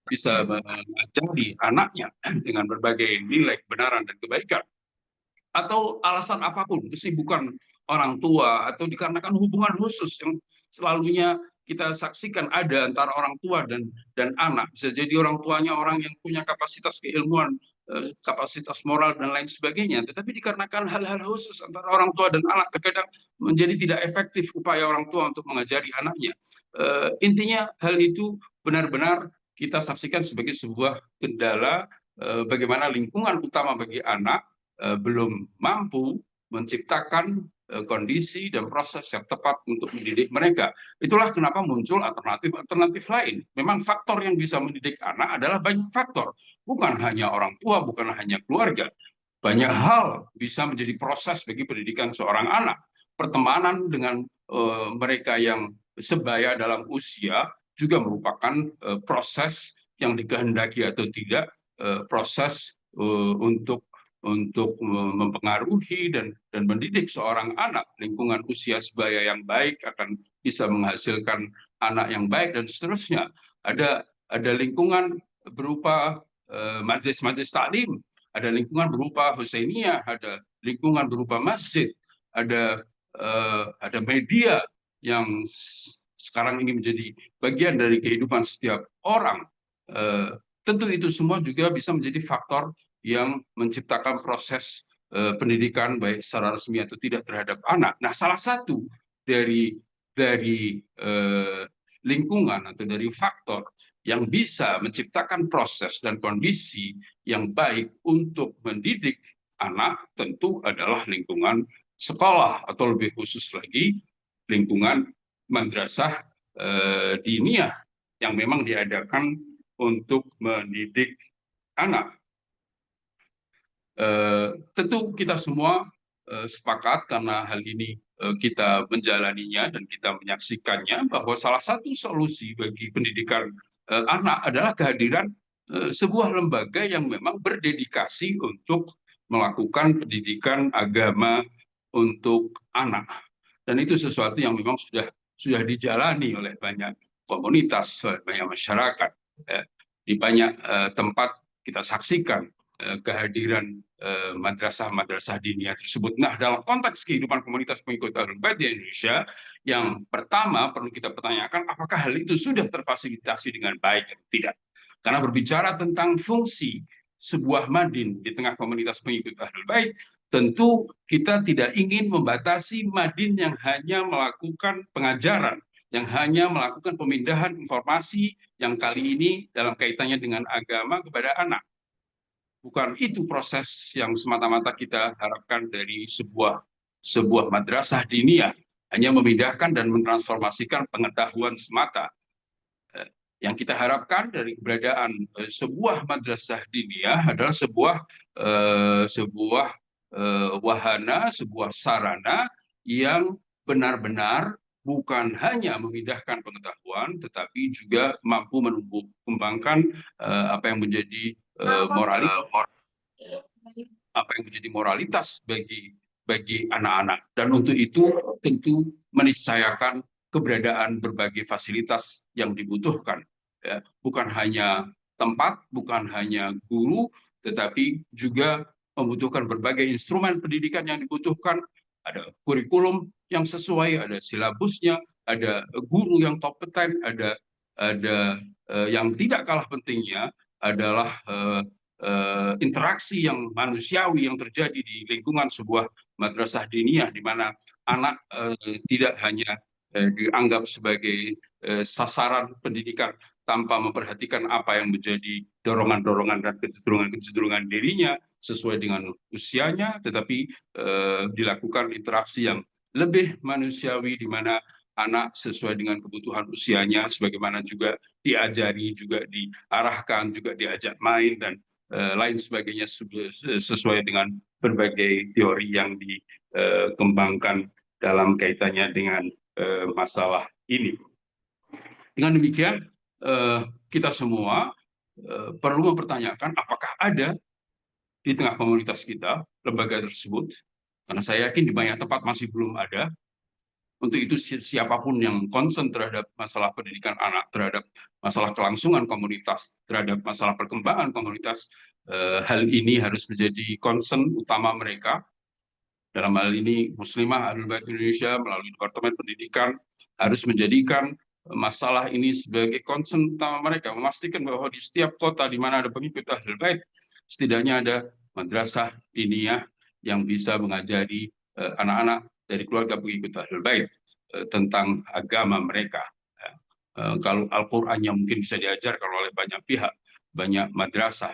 bisa mengajari anaknya dengan berbagai nilai kebenaran dan kebaikan, atau alasan apapun, kesibukan orang tua, atau dikarenakan hubungan khusus yang selalunya kita saksikan ada antara orang tua dan anak. Bisa jadi orang tuanya orang yang punya kapasitas keilmuan, kapasitas moral dan lain sebagainya, tetapi dikarenakan hal-hal khusus antara orang tua dan anak, terkadang menjadi tidak efektif upaya orang tua untuk mengajari anaknya. Intinya hal itu benar-benar kita saksikan sebagai sebuah kendala bagaimana lingkungan utama bagi anak belum mampu menciptakan kondisi dan proses yang tepat untuk mendidik mereka. Itulah kenapa muncul alternatif lain. Memang faktor yang bisa mendidik anak adalah banyak faktor, bukan hanya orang tua, bukan hanya keluarga. Banyak hal bisa menjadi proses bagi pendidikan seorang anak. Pertemanan dengan mereka yang sebaya dalam usia juga merupakan proses yang dikehendaki atau tidak, proses untuk mempengaruhi dan mendidik seorang anak. Lingkungan usia sebaya yang baik akan bisa menghasilkan anak yang baik dan seterusnya. Ada lingkungan berupa majelis-majelis taklim, ada lingkungan berupa Husainiyah, ada lingkungan berupa masjid, ada media yang sekarang ini menjadi bagian dari kehidupan setiap orang. Tentu itu semua juga bisa menjadi faktor yang menciptakan proses pendidikan baik secara resmi atau tidak terhadap anak. Nah, salah satu dari lingkungan atau dari faktor yang bisa menciptakan proses dan kondisi yang baik untuk mendidik anak tentu adalah lingkungan sekolah atau lebih khusus lagi lingkungan madrasah diniyah yang memang diadakan untuk mendidik anak. Tentu kita semua sepakat karena hal ini kita menjalaninya dan kita menyaksikannya bahwa salah satu solusi bagi pendidikan anak adalah kehadiran sebuah lembaga yang memang berdedikasi untuk melakukan pendidikan agama untuk anak. Dan itu sesuatu yang memang sudah dijalani oleh banyak komunitas, banyak masyarakat. Di banyak tempat kita saksikan kehadiran madrasah-madrasah diniyah tersebut. Nah, dalam konteks kehidupan komunitas pengikut Ahlul Bait di Indonesia, yang pertama perlu kita pertanyakan apakah hal itu sudah terfasilitasi dengan baik atau tidak. Karena berbicara tentang fungsi sebuah madin di tengah komunitas pengikut Ahlul Bait, tentu kita tidak ingin membatasi madin yang hanya melakukan pengajaran, yang hanya melakukan pemindahan informasi yang kali ini dalam kaitannya dengan agama kepada anak. Bukan itu proses yang semata-mata kita harapkan dari sebuah madrasah diniyah, hanya memindahkan dan mentransformasikan pengetahuan semata. Yang kita harapkan dari keberadaan sebuah madrasah diniyah adalah sebuah wahana, sebuah sarana yang benar-benar bukan hanya memindahkan pengetahuan, tetapi juga mampu menumbuh kembangkan apa yang menjadi moralitas bagi anak-anak. Dan untuk itu tentu meniscayakan keberadaan berbagai fasilitas yang dibutuhkan. Ya, bukan hanya tempat, bukan hanya guru, tetapi juga membutuhkan berbagai instrumen pendidikan yang dibutuhkan. Ada kurikulum yang sesuai, ada silabusnya, ada guru yang kompeten, ada yang tidak kalah pentingnya adalah interaksi yang manusiawi yang terjadi di lingkungan sebuah madrasah diniyah, di mana anak tidak hanya dianggap sebagai sasaran pendidikan tanpa memperhatikan apa yang menjadi dorongan-dorongan dan kecenderungan dirinya sesuai dengan usianya, tetapi dilakukan interaksi yang lebih manusiawi di mana anak sesuai dengan kebutuhan usianya, sebagaimana juga diajari, juga diarahkan, juga diajak main dan lain sebagainya sesuai dengan berbagai teori yang dikembangkan dalam kaitannya dengan masalah ini. Dengan demikian, kita semua perlu mempertanyakan apakah ada di tengah komunitas kita lembaga tersebut, karena saya yakin di banyak tempat masih belum ada. Untuk itu siapapun yang concern terhadap masalah pendidikan anak, terhadap masalah kelangsungan komunitas, terhadap masalah perkembangan komunitas, hal ini harus menjadi concern utama mereka. Dalam hal ini Muslimah Ahlul Bait Indonesia melalui Departemen Pendidikan harus menjadikan masalah ini sebagai concern utama mereka, memastikan bahwa di setiap kota di mana ada pengikut Ahlul Bait, setidaknya ada madrasah diniyah yang bisa mengajari anak-anak dari keluarga pengikut Ahlul Bait tentang agama mereka. Kalau Al-Qur'annya mungkin bisa diajarkan oleh banyak pihak, banyak madrasah.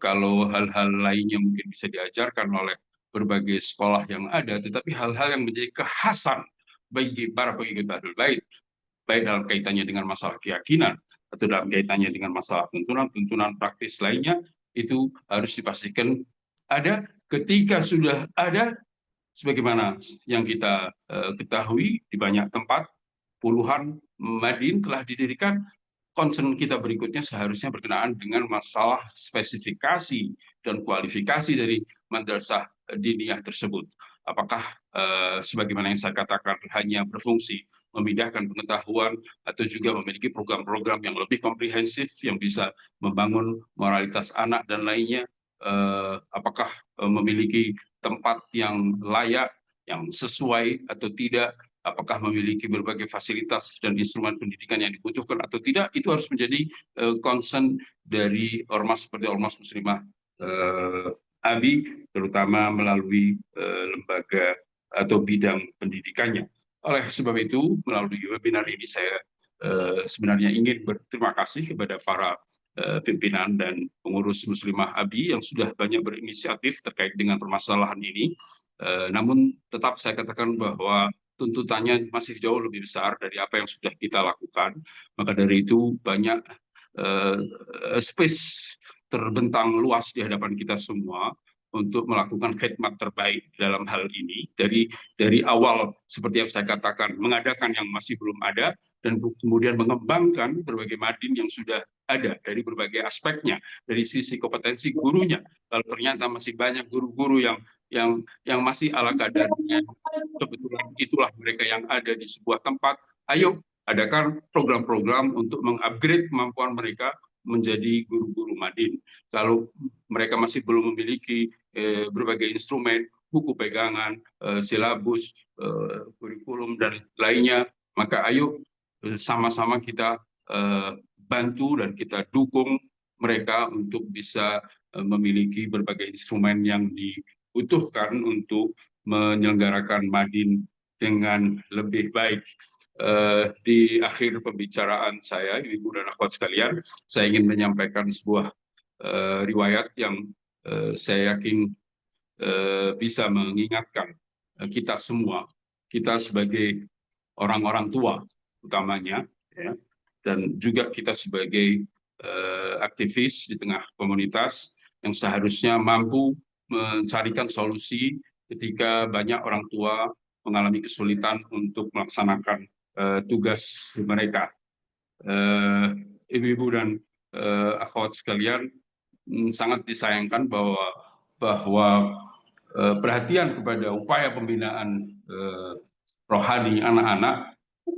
Kalau hal-hal lainnya mungkin bisa diajarkan oleh berbagai sekolah yang ada, tetapi hal-hal yang menjadi kekhasan bagi para pengikut Ahlul Bait, baik dalam kaitannya dengan masalah keyakinan atau dalam kaitannya dengan masalah tuntunan praktis lainnya, itu harus dipastikan ada. Ketika sudah ada, sebagaimana yang kita ketahui di banyak tempat, puluhan madin telah didirikan, concern kita berikutnya seharusnya berkenaan dengan masalah spesifikasi dan kualifikasi dari madrasah diniyah tersebut. Apakah sebagaimana yang saya katakan hanya berfungsi memindahkan pengetahuan atau juga memiliki program-program yang lebih komprehensif yang bisa membangun moralitas anak dan lainnya, apakah memiliki tempat yang layak, yang sesuai atau tidak, apakah memiliki berbagai fasilitas dan instrumen pendidikan yang dibutuhkan atau tidak, itu harus menjadi concern dari ormas seperti Ormas Muslimah ABI, terutama melalui lembaga atau bidang pendidikannya. Oleh sebab itu, melalui webinar ini saya sebenarnya ingin berterima kasih kepada para pimpinan dan pengurus Muslimah ABI yang sudah banyak berinisiatif terkait dengan permasalahan ini. Namun tetap saya katakan bahwa tuntutannya masih jauh lebih besar dari apa yang sudah kita lakukan. Maka dari itu banyak space terbentang luas di hadapan kita semua untuk melakukan khidmat terbaik dalam hal ini dari awal seperti yang saya katakan, mengadakan yang masih belum ada dan kemudian mengembangkan berbagai madin yang sudah ada dari berbagai aspeknya, dari sisi kompetensi gurunya. Kalau ternyata masih banyak guru-guru yang masih ala kadarnya, kebetulan itulah mereka yang ada di sebuah tempat, ayo adakan program-program untuk mengupgrade kemampuan mereka menjadi guru-guru madin. Kalau mereka masih belum memiliki berbagai instrumen, buku pegangan, silabus, kurikulum, dan lainnya, maka ayo sama-sama kita bantu dan kita dukung mereka untuk bisa memiliki berbagai instrumen yang dibutuhkan untuk menyelenggarakan madin dengan lebih baik. Di akhir pembicaraan saya, Ibu dan akhwat sekalian, saya ingin menyampaikan sebuah riwayat yang saya yakin bisa mengingatkan kita semua, kita sebagai orang-orang tua utamanya, ya, dan juga kita sebagai aktivis di tengah komunitas yang seharusnya mampu mencarikan solusi ketika banyak orang tua mengalami kesulitan untuk melaksanakan tugas mereka. Ibu-ibu dan akhwat sekalian, sangat disayangkan bahwa perhatian kepada upaya pembinaan rohani anak-anak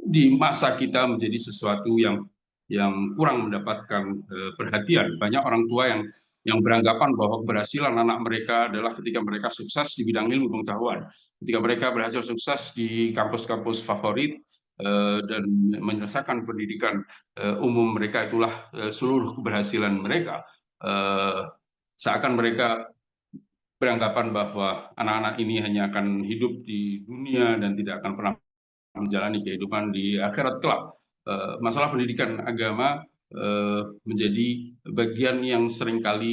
di masa kita menjadi sesuatu yang kurang mendapatkan perhatian. Banyak orang tua yang beranggapan bahwa keberhasilan anak mereka adalah ketika mereka sukses di bidang ilmu pengetahuan, ketika mereka berhasil sukses di kampus-kampus favorit dan menyelesaikan pendidikan umum mereka, itulah seluruh keberhasilan mereka. Seakan mereka beranggapan bahwa anak-anak ini hanya akan hidup di dunia dan tidak akan pernah menjalani kehidupan di akhirat kelak. Masalah pendidikan agama menjadi bagian yang seringkali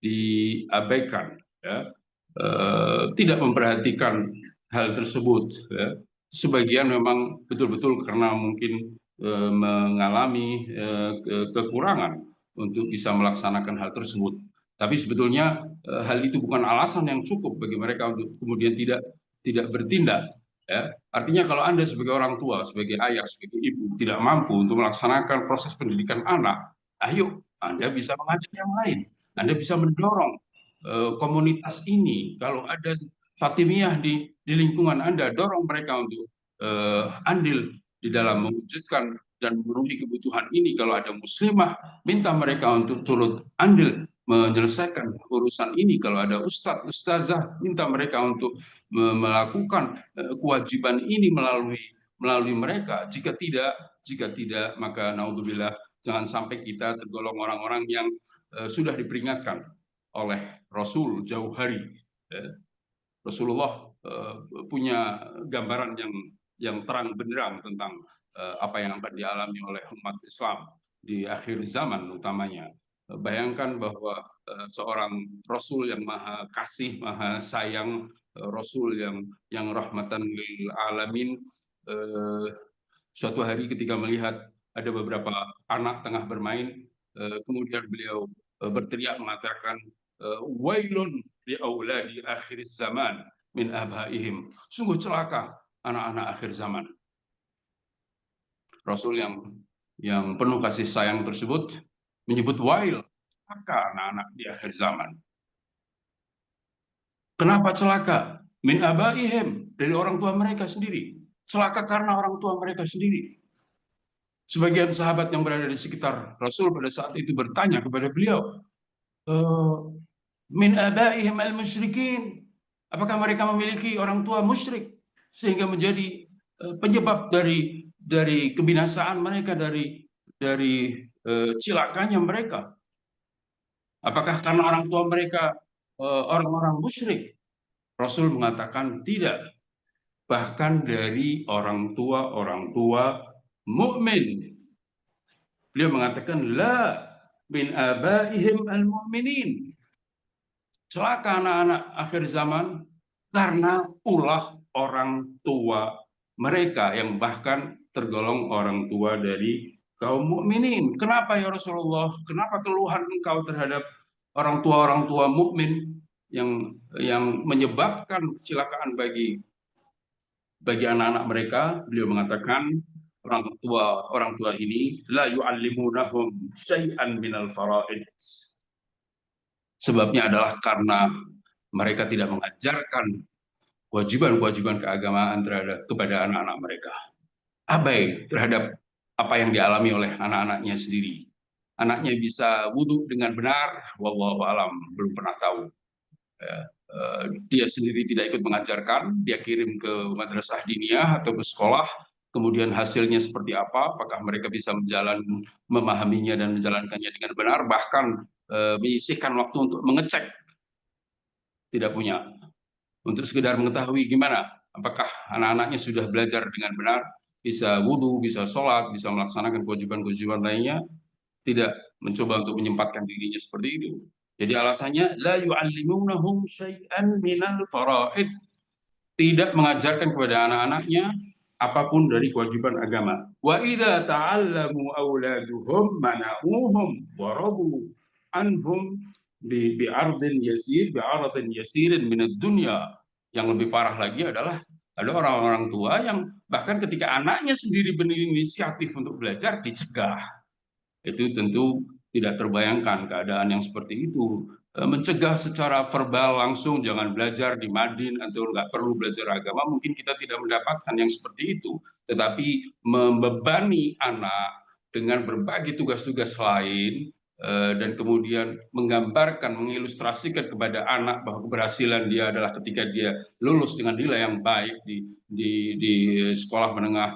diabaikan, ya. Tidak memperhatikan hal tersebut, ya. Sebagian memang betul-betul karena mungkin mengalami kekurangan untuk bisa melaksanakan hal tersebut. Tapi sebetulnya hal itu bukan alasan yang cukup bagi mereka untuk kemudian tidak bertindak. Ya. Artinya kalau Anda sebagai orang tua, sebagai ayah, sebagai ibu tidak mampu untuk melaksanakan proses pendidikan anak, ayo Anda bisa mengajak yang lain. Anda bisa mendorong komunitas ini. Kalau ada Fatimiyah di lingkungan Anda, dorong mereka untuk andil di dalam mewujudkan dan memenuhi kebutuhan ini. Kalau ada muslimah, minta mereka untuk turut andil menyelesaikan urusan ini. Kalau ada ustadz, ustazah, minta mereka untuk melakukan kewajiban ini melalui mereka. Jika tidak, maka naudzubillah, jangan sampai kita tergolong orang-orang yang sudah diperingatkan oleh Rasul jauh hari. Rasulullah punya gambaran yang terang benderang tentang apa yang akan dialami oleh umat Islam di akhir zaman utamanya. Bayangkan bahwa seorang Rasul yang maha kasih, maha sayang, Rasul yang rahmatan lil alamin, suatu hari ketika melihat ada beberapa anak tengah bermain, kemudian beliau berteriak mengatakan, wailun li auladi akhir zaman min abaihim. Sungguh celaka anak-anak akhir zaman. Rasul yang yang penuh kasih sayang tersebut menyebut wail, maka anak-anak di akhir zaman. Kenapa celaka? Min abaihim, dari orang tua mereka sendiri. Celaka karena orang tua mereka sendiri. Sebagian sahabat yang berada di sekitar Rasul pada saat itu bertanya kepada beliau, min abaihim al-musyrikin. Apakah mereka memiliki orang tua musyrik sehingga menjadi penyebab dari kebinasaan mereka, dari cilakanya mereka? Apakah karena orang tua mereka orang-orang musyrik? Rasul mengatakan tidak. Bahkan dari orang tua mukmin. Beliau mengatakan la min abaihim al-mu'minin. Celaka anak-anak akhir zaman karena ulah orang tua mereka yang bahkan tergolong orang tua dari kaum mukminin. Kenapa ya Rasulullah? Kenapa keluhan engkau terhadap orang tua mukmin yang menyebabkan kecelakaan bagi anak-anak mereka? Beliau mengatakan orang tua ini la yu'allimunahum syai'an minal faraid. Sebabnya adalah karena mereka tidak mengajarkan kewajiban-kewajiban keagamaan kepada anak-anak mereka. Abai terhadap apa yang dialami oleh anak-anaknya sendiri. Anaknya bisa wudhu dengan benar, wallahu alam, belum pernah tahu. Dia sendiri tidak ikut mengajarkan, dia kirim ke madrasah diniyah atau ke sekolah, kemudian hasilnya seperti apa, apakah mereka bisa memahaminya dan menjalankannya dengan benar, bahkan menyisihkan waktu untuk mengecek, tidak punya. Untuk sekedar mengetahui gimana, apakah anak-anaknya sudah belajar dengan benar, bisa wudhu, bisa sholat, bisa melaksanakan kewajiban-kewajiban lainnya, tidak mencoba untuk menyempatkan dirinya seperti itu. Jadi alasannya la yu'allimunahum syai'an minal faraid, tidak mengajarkan kepada anak-anaknya apapun dari kewajiban agama. Wa idza ta'allamu auladuhum mana'uhum wa radu anhum bi'ardin yasirin minad dunya. Yang lebih parah lagi adalah ada orang-orang tua yang bahkan ketika anaknya sendiri berinisiatif untuk belajar dicegah. Itu tentu tidak terbayangkan keadaan yang seperti itu. Mencegah secara verbal langsung jangan belajar di Madin atau nggak perlu belajar agama, mungkin kita tidak mendapatkan yang seperti itu. Tetapi membebani anak dengan berbagai tugas-tugas lain dan kemudian menggambarkan, mengilustrasikan kepada anak bahwa keberhasilan dia adalah ketika dia lulus dengan nilai yang baik di sekolah menengah,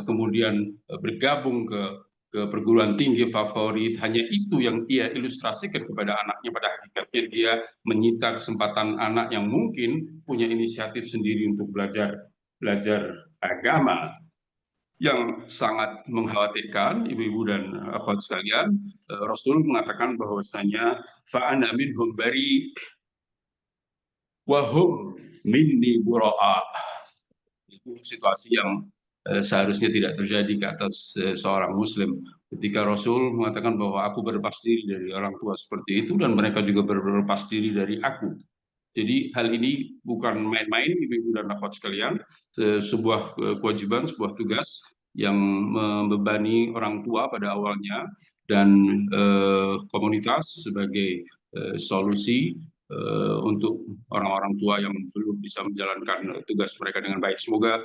kemudian bergabung ke perguruan tinggi favorit, hanya itu yang ia ilustrasikan kepada anaknya. Pada hakikatnya dia menyita kesempatan anak yang mungkin punya inisiatif sendiri untuk belajar agama. Yang sangat mengkhawatirkan ibu-ibu dan akhwat sekalian, Rasul mengatakan bahwasanya fa'ana minhum bari wa hum minni bura'a. Itu situasi yang seharusnya tidak terjadi ke atas seorang muslim. Ketika Rasul mengatakan bahwa aku berlepas diri dari orang tua seperti itu dan mereka juga berlepas diri dari aku. Jadi hal ini bukan main-main ibu-ibu dan akhwat sekalian, sebuah kewajiban, sebuah tugas yang membebani orang tua pada awalnya dan komunitas sebagai solusi untuk orang-orang tua yang belum bisa menjalankan tugas mereka dengan baik. Semoga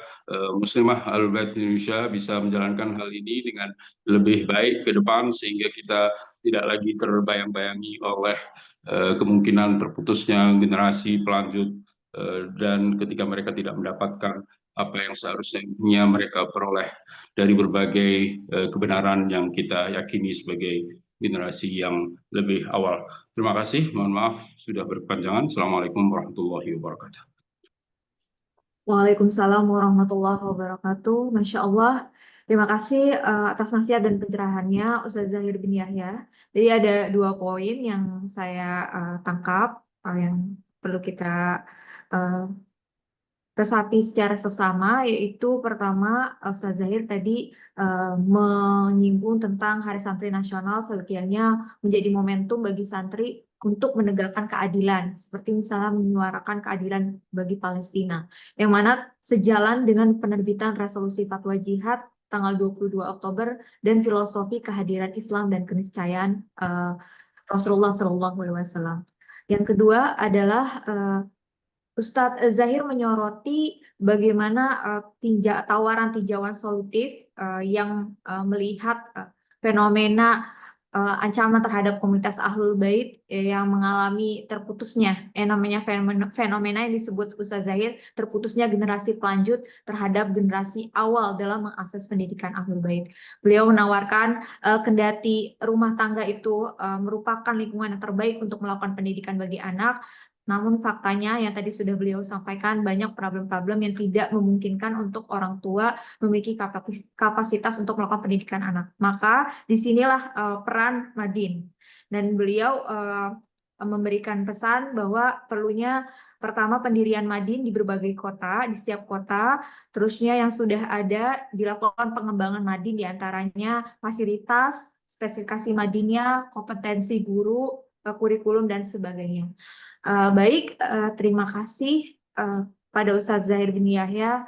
Muslimah Ahlul Bait Indonesia bisa menjalankan hal ini dengan lebih baik ke depan sehingga kita tidak lagi terbayang-bayangi oleh kemungkinan terputusnya generasi pelanjut dan ketika mereka tidak mendapatkan apa yang seharusnya mereka peroleh dari berbagai kebenaran yang kita yakini sebagai generasi yang lebih awal. Terima kasih, mohon maaf sudah berkepanjangan. Assalamualaikum warahmatullahi wabarakatuh. Waalaikumsalam warahmatullahi wabarakatuh. Masya Allah. Terima kasih atas nasihat dan pencerahannya Ustaz Zahir bin Yahya. Jadi ada 2 poin yang saya tangkap yang perlu kita resapi secara sesama, yaitu pertama Ustaz Zahir tadi menyinggung tentang Hari Santri Nasional sebagiannya menjadi momentum bagi santri untuk menegakkan keadilan, seperti misalnya menyuarakan keadilan bagi Palestina, yang mana sejalan dengan penerbitan resolusi fatwa jihad tanggal 22 Oktober dan filosofi kehadiran Islam dan keniscayaan Rasulullah SAW. Yang kedua adalah Ustadz Zahir menyoroti bagaimana tawaran tinjauan solutif yang melihat fenomena ancaman terhadap komunitas Ahlul Bait yang mengalami terputusnya namanya fenomena yang disebut Ustadz Zahir terputusnya generasi pelanjut terhadap generasi awal dalam mengakses pendidikan Ahlul Bait. Beliau menawarkan kendati rumah tangga itu merupakan lingkungan yang terbaik untuk melakukan pendidikan bagi anak, namun faktanya yang tadi sudah beliau sampaikan banyak problem-problem yang tidak memungkinkan untuk orang tua memiliki kapasitas untuk melakukan pendidikan anak. Maka disinilah peran Madin. Dan beliau memberikan pesan bahwa perlunya pertama pendirian Madin di berbagai kota, di setiap kota, terusnya yang sudah ada dilakukan pengembangan Madin diantaranya fasilitas, spesifikasi Madinnya, kompetensi guru, kurikulum, dan sebagainya. Baik, terima kasih pada Ustadz Zahir bin Yahya.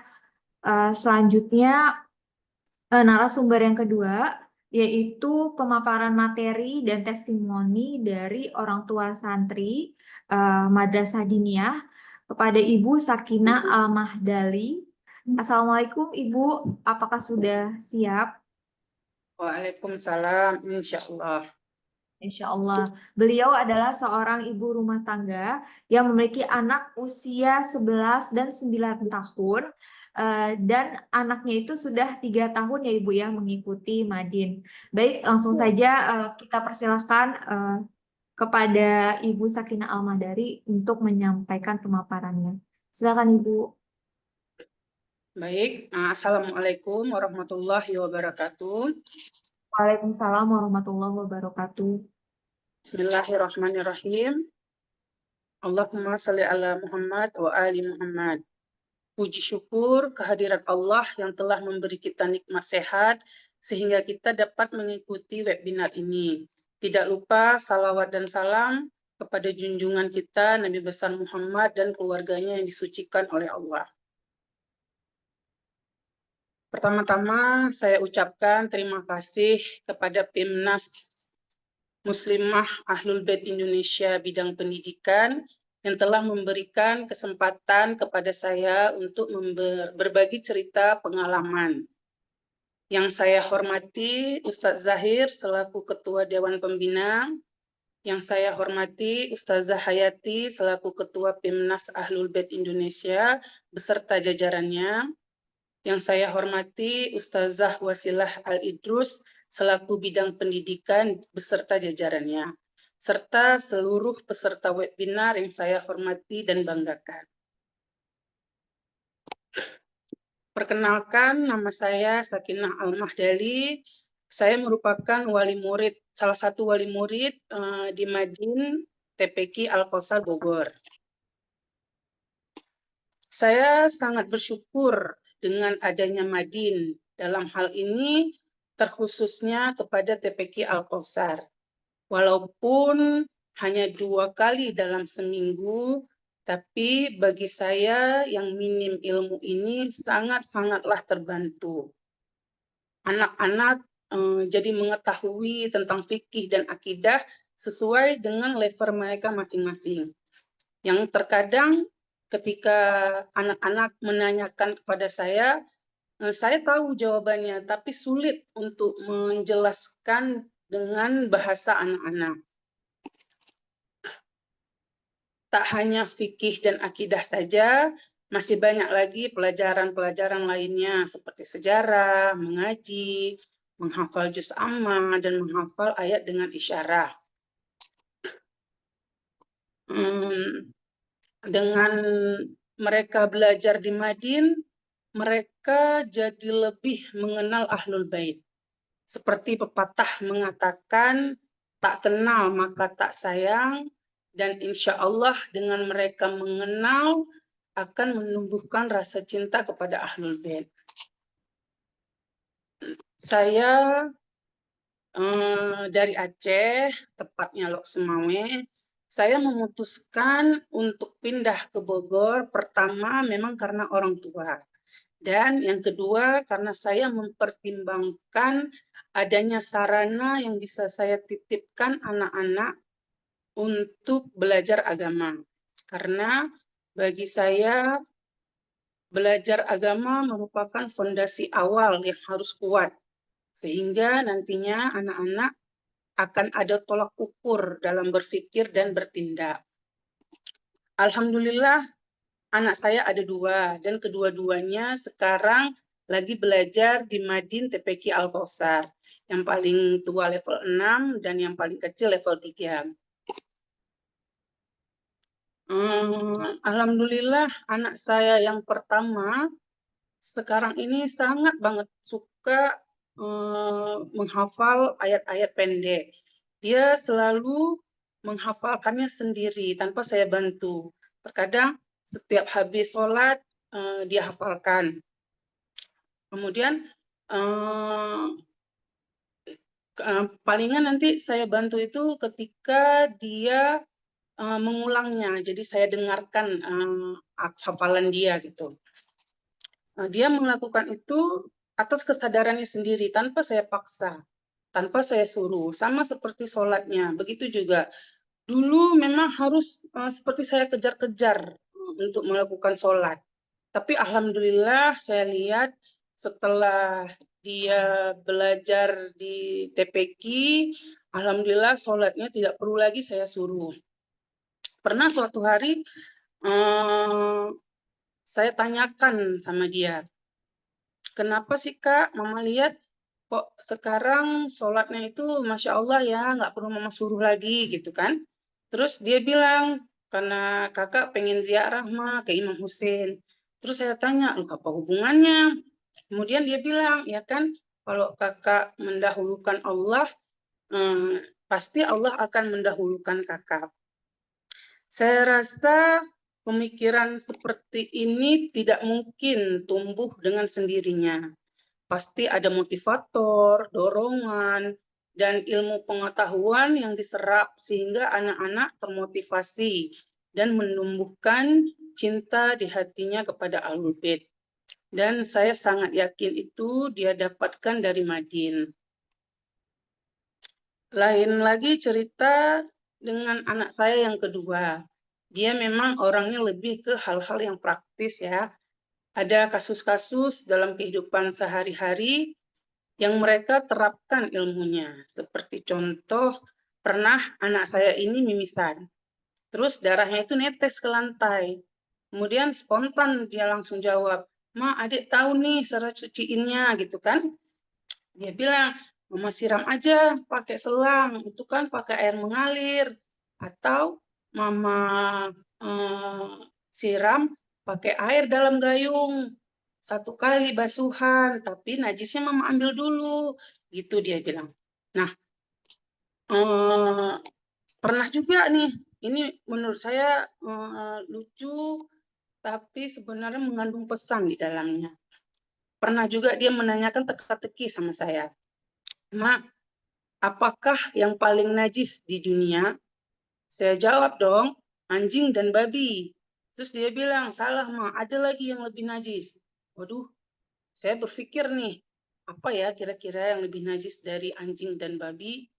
Selanjutnya narasumber yang kedua yaitu pemaparan materi dan testimoni dari orang tua santri Madrasah Diniyah kepada Ibu Sakinah Al-Mahdali. Assalamualaikum Ibu, apakah sudah siap? Waalaikumsalam, insya Allah. Insya Allah. Beliau adalah seorang ibu rumah tangga yang memiliki anak usia 11 dan 9 tahun. Dan anaknya itu sudah 3 tahun ya Ibu ya mengikuti Madin. Baik, langsung saja kita persilahkan kepada Ibu Sakinah Al-Mahdali untuk menyampaikan pemaparannya. Silakan Ibu. Baik, Assalamualaikum warahmatullahi wabarakatuh. Waalaikumsalam warahmatullahi wabarakatuh. Bismillahirrahmanirrahim. Allahumma salli ala Muhammad wa ali Muhammad. Puji syukur kehadirat Allah yang telah memberi kita nikmat sehat sehingga kita dapat mengikuti webinar ini. Tidak lupa salawat dan salam kepada junjungan kita Nabi besar Muhammad dan keluarganya yang disucikan oleh Allah. Pertama-tama saya ucapkan terima kasih kepada Pimnas Muslimah Ahlul Bait Indonesia bidang pendidikan yang telah memberikan kesempatan kepada saya untuk berbagi cerita pengalaman. Yang saya hormati Ustadz Zahir selaku Ketua Dewan Pembina, yang saya hormati Ustazah Hayati selaku Ketua Pimnas Ahlul Bait Indonesia beserta jajarannya, yang saya hormati Ustazah Wasilah Al-Idrus selaku bidang pendidikan beserta jajarannya, serta seluruh peserta webinar yang saya hormati dan banggakan. Perkenalkan, nama saya Sakinah Al-Mahdali. Saya merupakan wali murid, salah satu wali murid di Madin TPQ Al-Kausar Bogor. Saya sangat bersyukur dengan adanya Madin dalam hal ini terkhususnya kepada TPQ Al-Kausar. Walaupun hanya 2 kali dalam seminggu, tapi bagi saya yang minim ilmu ini sangat-sangatlah terbantu. Anak-anak jadi mengetahui tentang fikih dan akidah sesuai dengan level mereka masing-masing. Yang terkadang ketika anak-anak menanyakan kepada saya tahu jawabannya, tapi sulit untuk menjelaskan dengan bahasa anak-anak. Tak hanya fikih dan akidah saja, masih banyak lagi pelajaran-pelajaran lainnya seperti sejarah, mengaji, menghafal juz amma, dan menghafal ayat dengan isyarah. Dengan mereka belajar di Madin, mereka jadi lebih mengenal Ahlul Bait. Seperti pepatah mengatakan, tak kenal maka tak sayang, dan insya Allah dengan mereka mengenal akan menumbuhkan rasa cinta kepada Ahlul Bait. Saya dari Aceh, tepatnya Lok Semawe. Saya memutuskan untuk pindah ke Bogor, pertama memang karena orang tua. Dan yang kedua, karena saya mempertimbangkan adanya sarana yang bisa saya titipkan anak-anak untuk belajar agama. Karena bagi saya belajar agama merupakan fondasi awal yang harus kuat, sehingga nantinya anak-anak akan ada tolak ukur dalam berpikir dan bertindak. Alhamdulillah, anak saya ada 2, dan kedua-duanya sekarang lagi belajar di Madin TPQ Al-Kausar. Yang paling tua level 6 dan yang paling kecil level 3. Alhamdulillah, anak saya yang pertama sekarang ini sangat banget suka menghafal ayat-ayat pendek. Dia selalu menghafalkannya sendiri tanpa saya bantu. Terkadang setiap habis sholat dia hafalkan. Kemudian palingan nanti saya bantu itu ketika dia mengulangnya. Jadi saya dengarkan hafalan dia gitu. Dia melakukan itu atas kesadarannya sendiri tanpa saya paksa, tanpa saya suruh. Sama seperti sholatnya. Begitu juga. Dulu memang harus seperti saya kejar-kejar untuk melakukan sholat. Tapi alhamdulillah saya lihat setelah dia belajar di TPQ, alhamdulillah sholatnya tidak perlu lagi saya suruh. Pernah suatu hari saya tanyakan sama dia, kenapa sih Kak, Mama lihat kok sekarang sholatnya itu Masya Allah ya, nggak perlu Mama suruh lagi gitu kan. Terus dia bilang, karena kakak pengen ziarah mah ke Imam Hussein. Terus saya tanya, lu apa hubungannya? Kemudian dia bilang, ya kan kalau kakak mendahulukan Allah, pasti Allah akan mendahulukan kakak. Saya rasa pemikiran seperti ini tidak mungkin tumbuh dengan sendirinya. Pasti ada motivator, dorongan, dan ilmu pengetahuan yang diserap sehingga anak-anak termotivasi dan menumbuhkan cinta di hatinya kepada Ahlul Bait. Dan saya sangat yakin itu dia dapatkan dari Madin. Lain lagi cerita dengan anak saya yang kedua. Dia memang orangnya lebih ke hal-hal yang praktis ya. Ada kasus-kasus dalam kehidupan sehari-hari yang mereka terapkan ilmunya. Seperti contoh, pernah anak saya ini mimisan. Terus darahnya itu netes ke lantai. Kemudian spontan dia langsung jawab, Ma, adik tahu nih cara cuciinnya gitu kan. Dia bilang, Mama siram aja pakai selang, itu kan pakai air mengalir. Atau Mama siram pakai air dalam gayung. 1 kali basuhan, tapi najisnya Mama ambil dulu. Gitu dia bilang. Nah, pernah juga nih, ini menurut saya lucu, tapi sebenarnya mengandung pesan di dalamnya. Pernah juga dia menanyakan teka-teki sama saya. Ma, apakah yang paling najis di dunia? Saya jawab dong, anjing dan babi. Terus dia bilang, salah Ma, ada lagi yang lebih najis. Waduh, saya berpikir nih, apa ya kira-kira yang lebih najis dari anjing dan babi?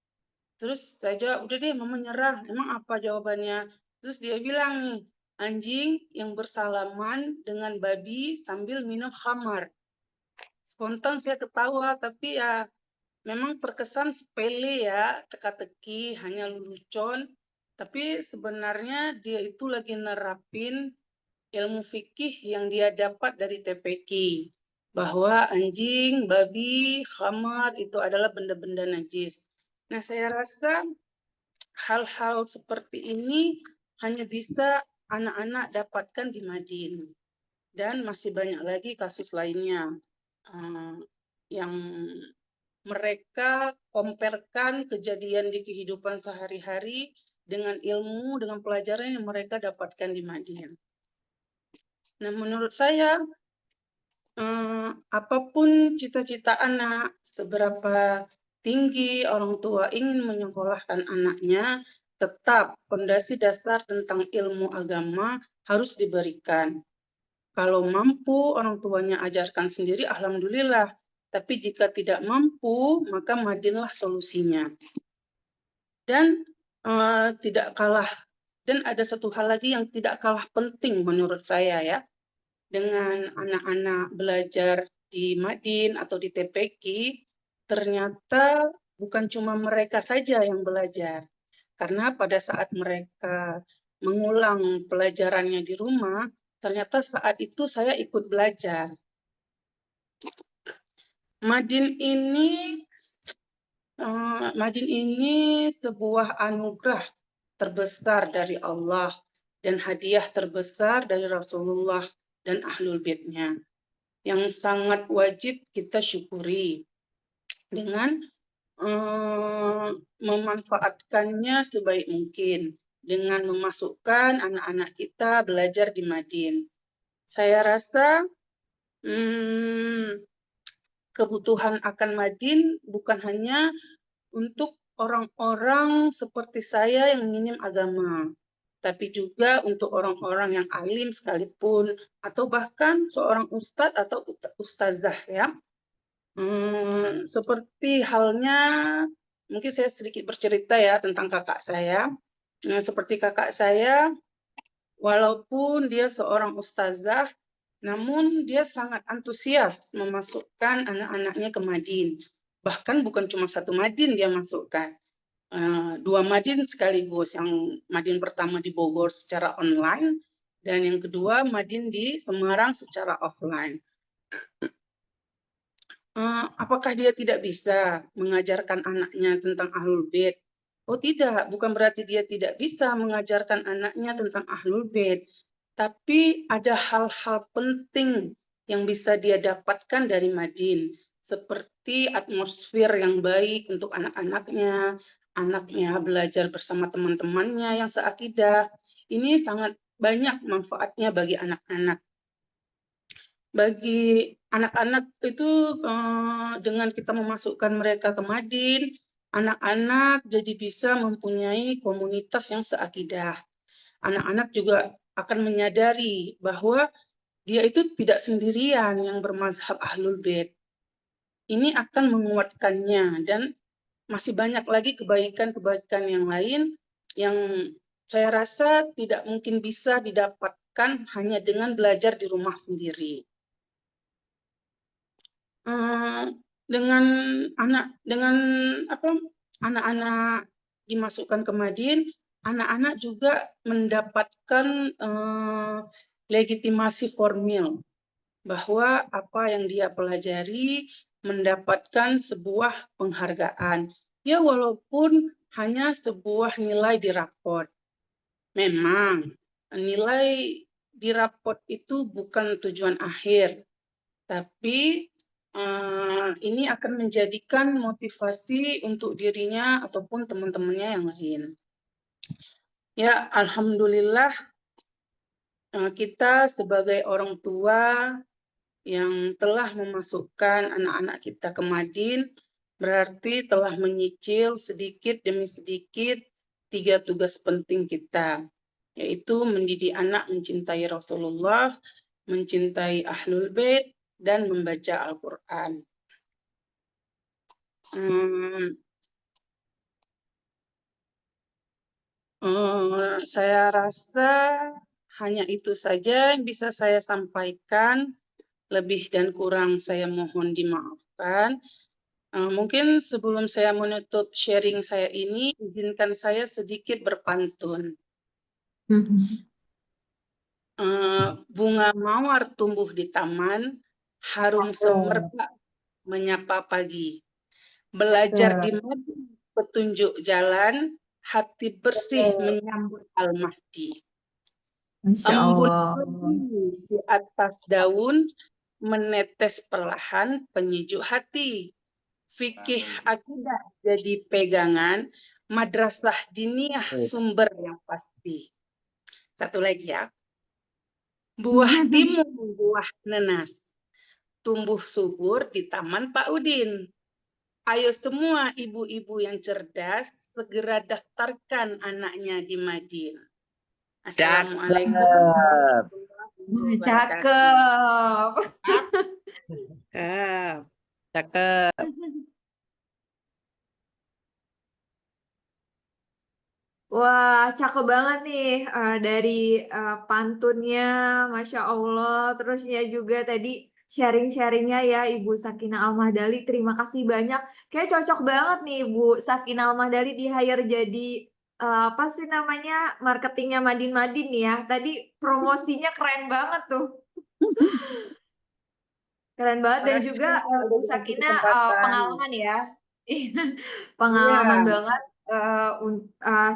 Terus saya jawab, udah deh Mama nyerah, emang apa jawabannya? Terus dia bilang nih, anjing yang bersalaman dengan babi sambil minum khamar. Spontan saya ketawa, tapi ya memang terkesan sepele ya, teka-teki, hanya lelucon. Tapi sebenarnya dia itu lagi nerapin ilmu fikih yang dia dapat dari TPQ. Bahwa anjing, babi, khamar itu adalah benda-benda najis. Nah, saya rasa hal-hal seperti ini hanya bisa anak-anak dapatkan di Madin. Dan masih banyak lagi kasus lainnya yang mereka komparkan kejadian di kehidupan sehari-hari dengan ilmu, dengan pelajaran yang mereka dapatkan di Madin. Nah, menurut saya, apapun cita-cita anak, seberapa tinggi orang tua ingin menyekolahkan anaknya, tetap fondasi dasar tentang ilmu agama harus diberikan. Kalau mampu orang tuanya ajarkan sendiri, alhamdulillah. Tapi jika tidak mampu, maka madinlah solusinya. Dan tidak kalah, dan ada satu hal lagi yang tidak kalah penting menurut saya ya, dengan anak-anak belajar di Madin atau di TPQ, ternyata bukan cuma mereka saja yang belajar. Karena pada saat mereka mengulang pelajarannya di rumah, ternyata saat itu saya ikut belajar. Madin ini sebuah anugerah terbesar dari Allah dan hadiah terbesar dari Rasulullah dan Ahlul Baitnya yang sangat wajib kita syukuri dengan memanfaatkannya sebaik mungkin dengan memasukkan anak-anak kita belajar di Madin. Saya rasa kebutuhan akan Madin bukan hanya untuk orang-orang seperti saya yang minim agama, tapi juga untuk orang-orang yang alim sekalipun, atau bahkan seorang ustadz atau ustazah ya. Seperti halnya, mungkin saya sedikit bercerita ya tentang kakak saya. Seperti kakak saya, walaupun dia seorang ustazah, namun dia sangat antusias memasukkan anak-anaknya ke Madin. Bahkan bukan cuma satu Madin dia masukkan. 2 Madin sekaligus. Yang Madin pertama di Bogor secara online, dan yang kedua Madin di Semarang secara offline. Apakah dia tidak bisa mengajarkan anaknya tentang Ahlul Bait? Oh tidak, bukan berarti dia tidak bisa mengajarkan anaknya tentang Ahlul Bait. Tapi ada hal-hal penting yang bisa dia dapatkan dari Madin. Seperti atmosfer yang baik untuk anak-anaknya, anaknya belajar bersama teman-temannya yang seakidah. Ini sangat banyak manfaatnya bagi anak-anak. Bagi anak-anak itu dengan kita memasukkan mereka ke Madin, anak-anak jadi bisa mempunyai komunitas yang seakidah. Anak-anak juga akan menyadari bahwa dia itu tidak sendirian yang bermazhab Ahlul Bait. Ini akan menguatkannya, dan masih banyak lagi kebaikan-kebaikan yang lain yang saya rasa tidak mungkin bisa didapatkan hanya dengan belajar di rumah sendiri. Dengan anak-anak dimasukkan ke Madin, anak-anak juga mendapatkan legitimasi formil bahwa apa yang dia pelajari mendapatkan sebuah penghargaan. Ya walaupun hanya sebuah nilai di raport. Memang nilai di raport itu bukan tujuan akhir, tapi ini akan menjadikan motivasi untuk dirinya ataupun teman-temannya yang lain. Ya, alhamdulillah kita sebagai orang tua yang telah memasukkan anak-anak kita ke Madin, berarti telah menyicil sedikit demi sedikit 3 tugas penting kita, yaitu mendidik anak mencintai Rasulullah, mencintai Ahlul Bait, dan membaca Al-Quran. Saya rasa hanya itu saja yang bisa saya sampaikan. Lebih dan kurang saya mohon dimaafkan. Mungkin sebelum saya menutup sharing saya ini, izinkan saya sedikit berpantun. Bunga mawar tumbuh di taman, harum semerbak menyapa pagi. Belajar di Madin petunjuk jalan, hati bersih menyambut Al-Mahdi. Embun di atas daun, menetes perlahan penyejuk hati. Fikih akidah jadi pegangan, madrasah diniyah sumber yang pasti. Satu lagi ya. Buah timun, buah nenas, tumbuh subur di Taman Pak Udin. Ayo semua ibu-ibu yang cerdas, segera daftarkan anaknya di Madin. Assalamualaikum warahmatullahi Cakep. Cakep. Cakep. Wah, cakep banget nih dari pantunnya, Masya Allah. Terusnya juga tadi sharing-sharingnya ya Ibu Sakinah Al-Mahdali. Terima kasih banyak. Kayak cocok banget nih Ibu Sakinah Al-Mahdali di-hire jadi apa sih namanya marketingnya Madin Madin nih ya. Tadi promosinya keren banget tuh. Keren banget dan Makasih juga udah Bu dikasih Sakina kesempatan. pengalaman ya. Iya, Pengalaman banget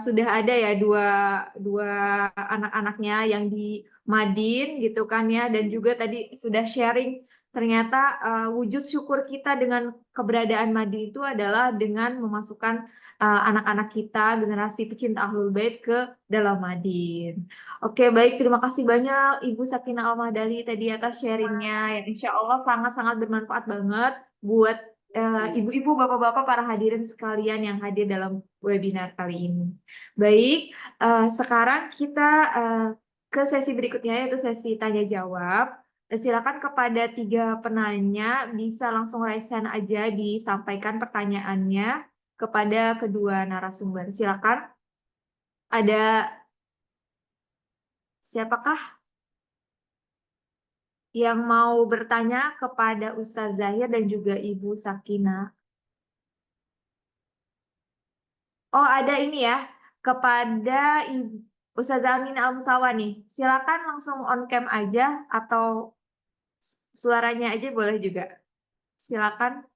sudah ada ya dua dua anak-anaknya yang di Madin gitu kan ya dan juga tadi sudah sharing ternyata wujud syukur kita dengan keberadaan Madin itu adalah dengan memasukkan anak-anak kita generasi pecinta Ahlul Bait ke dalam Madin. Oke, baik. Terima kasih banyak Ibu Sakinah Al-Mahdali tadi atas sharingnya yang insya Allah sangat-sangat bermanfaat banget buat ibu-ibu, bapak-bapak, para hadirin sekalian yang hadir dalam webinar kali ini. Baik, sekarang kita ke sesi berikutnya yaitu sesi tanya jawab. Silakan kepada 3 penanya bisa langsung raise hand aja disampaikan pertanyaannya kepada kedua narasumber. Silakan. Ada siapakah yang mau bertanya kepada Ustaz Zahir dan juga Ibu Sakina? Oh, ada ini ya, kepada Ustaz Amin Al-Musawa nih. Silakan langsung on cam aja atau suaranya aja boleh juga. Silakan.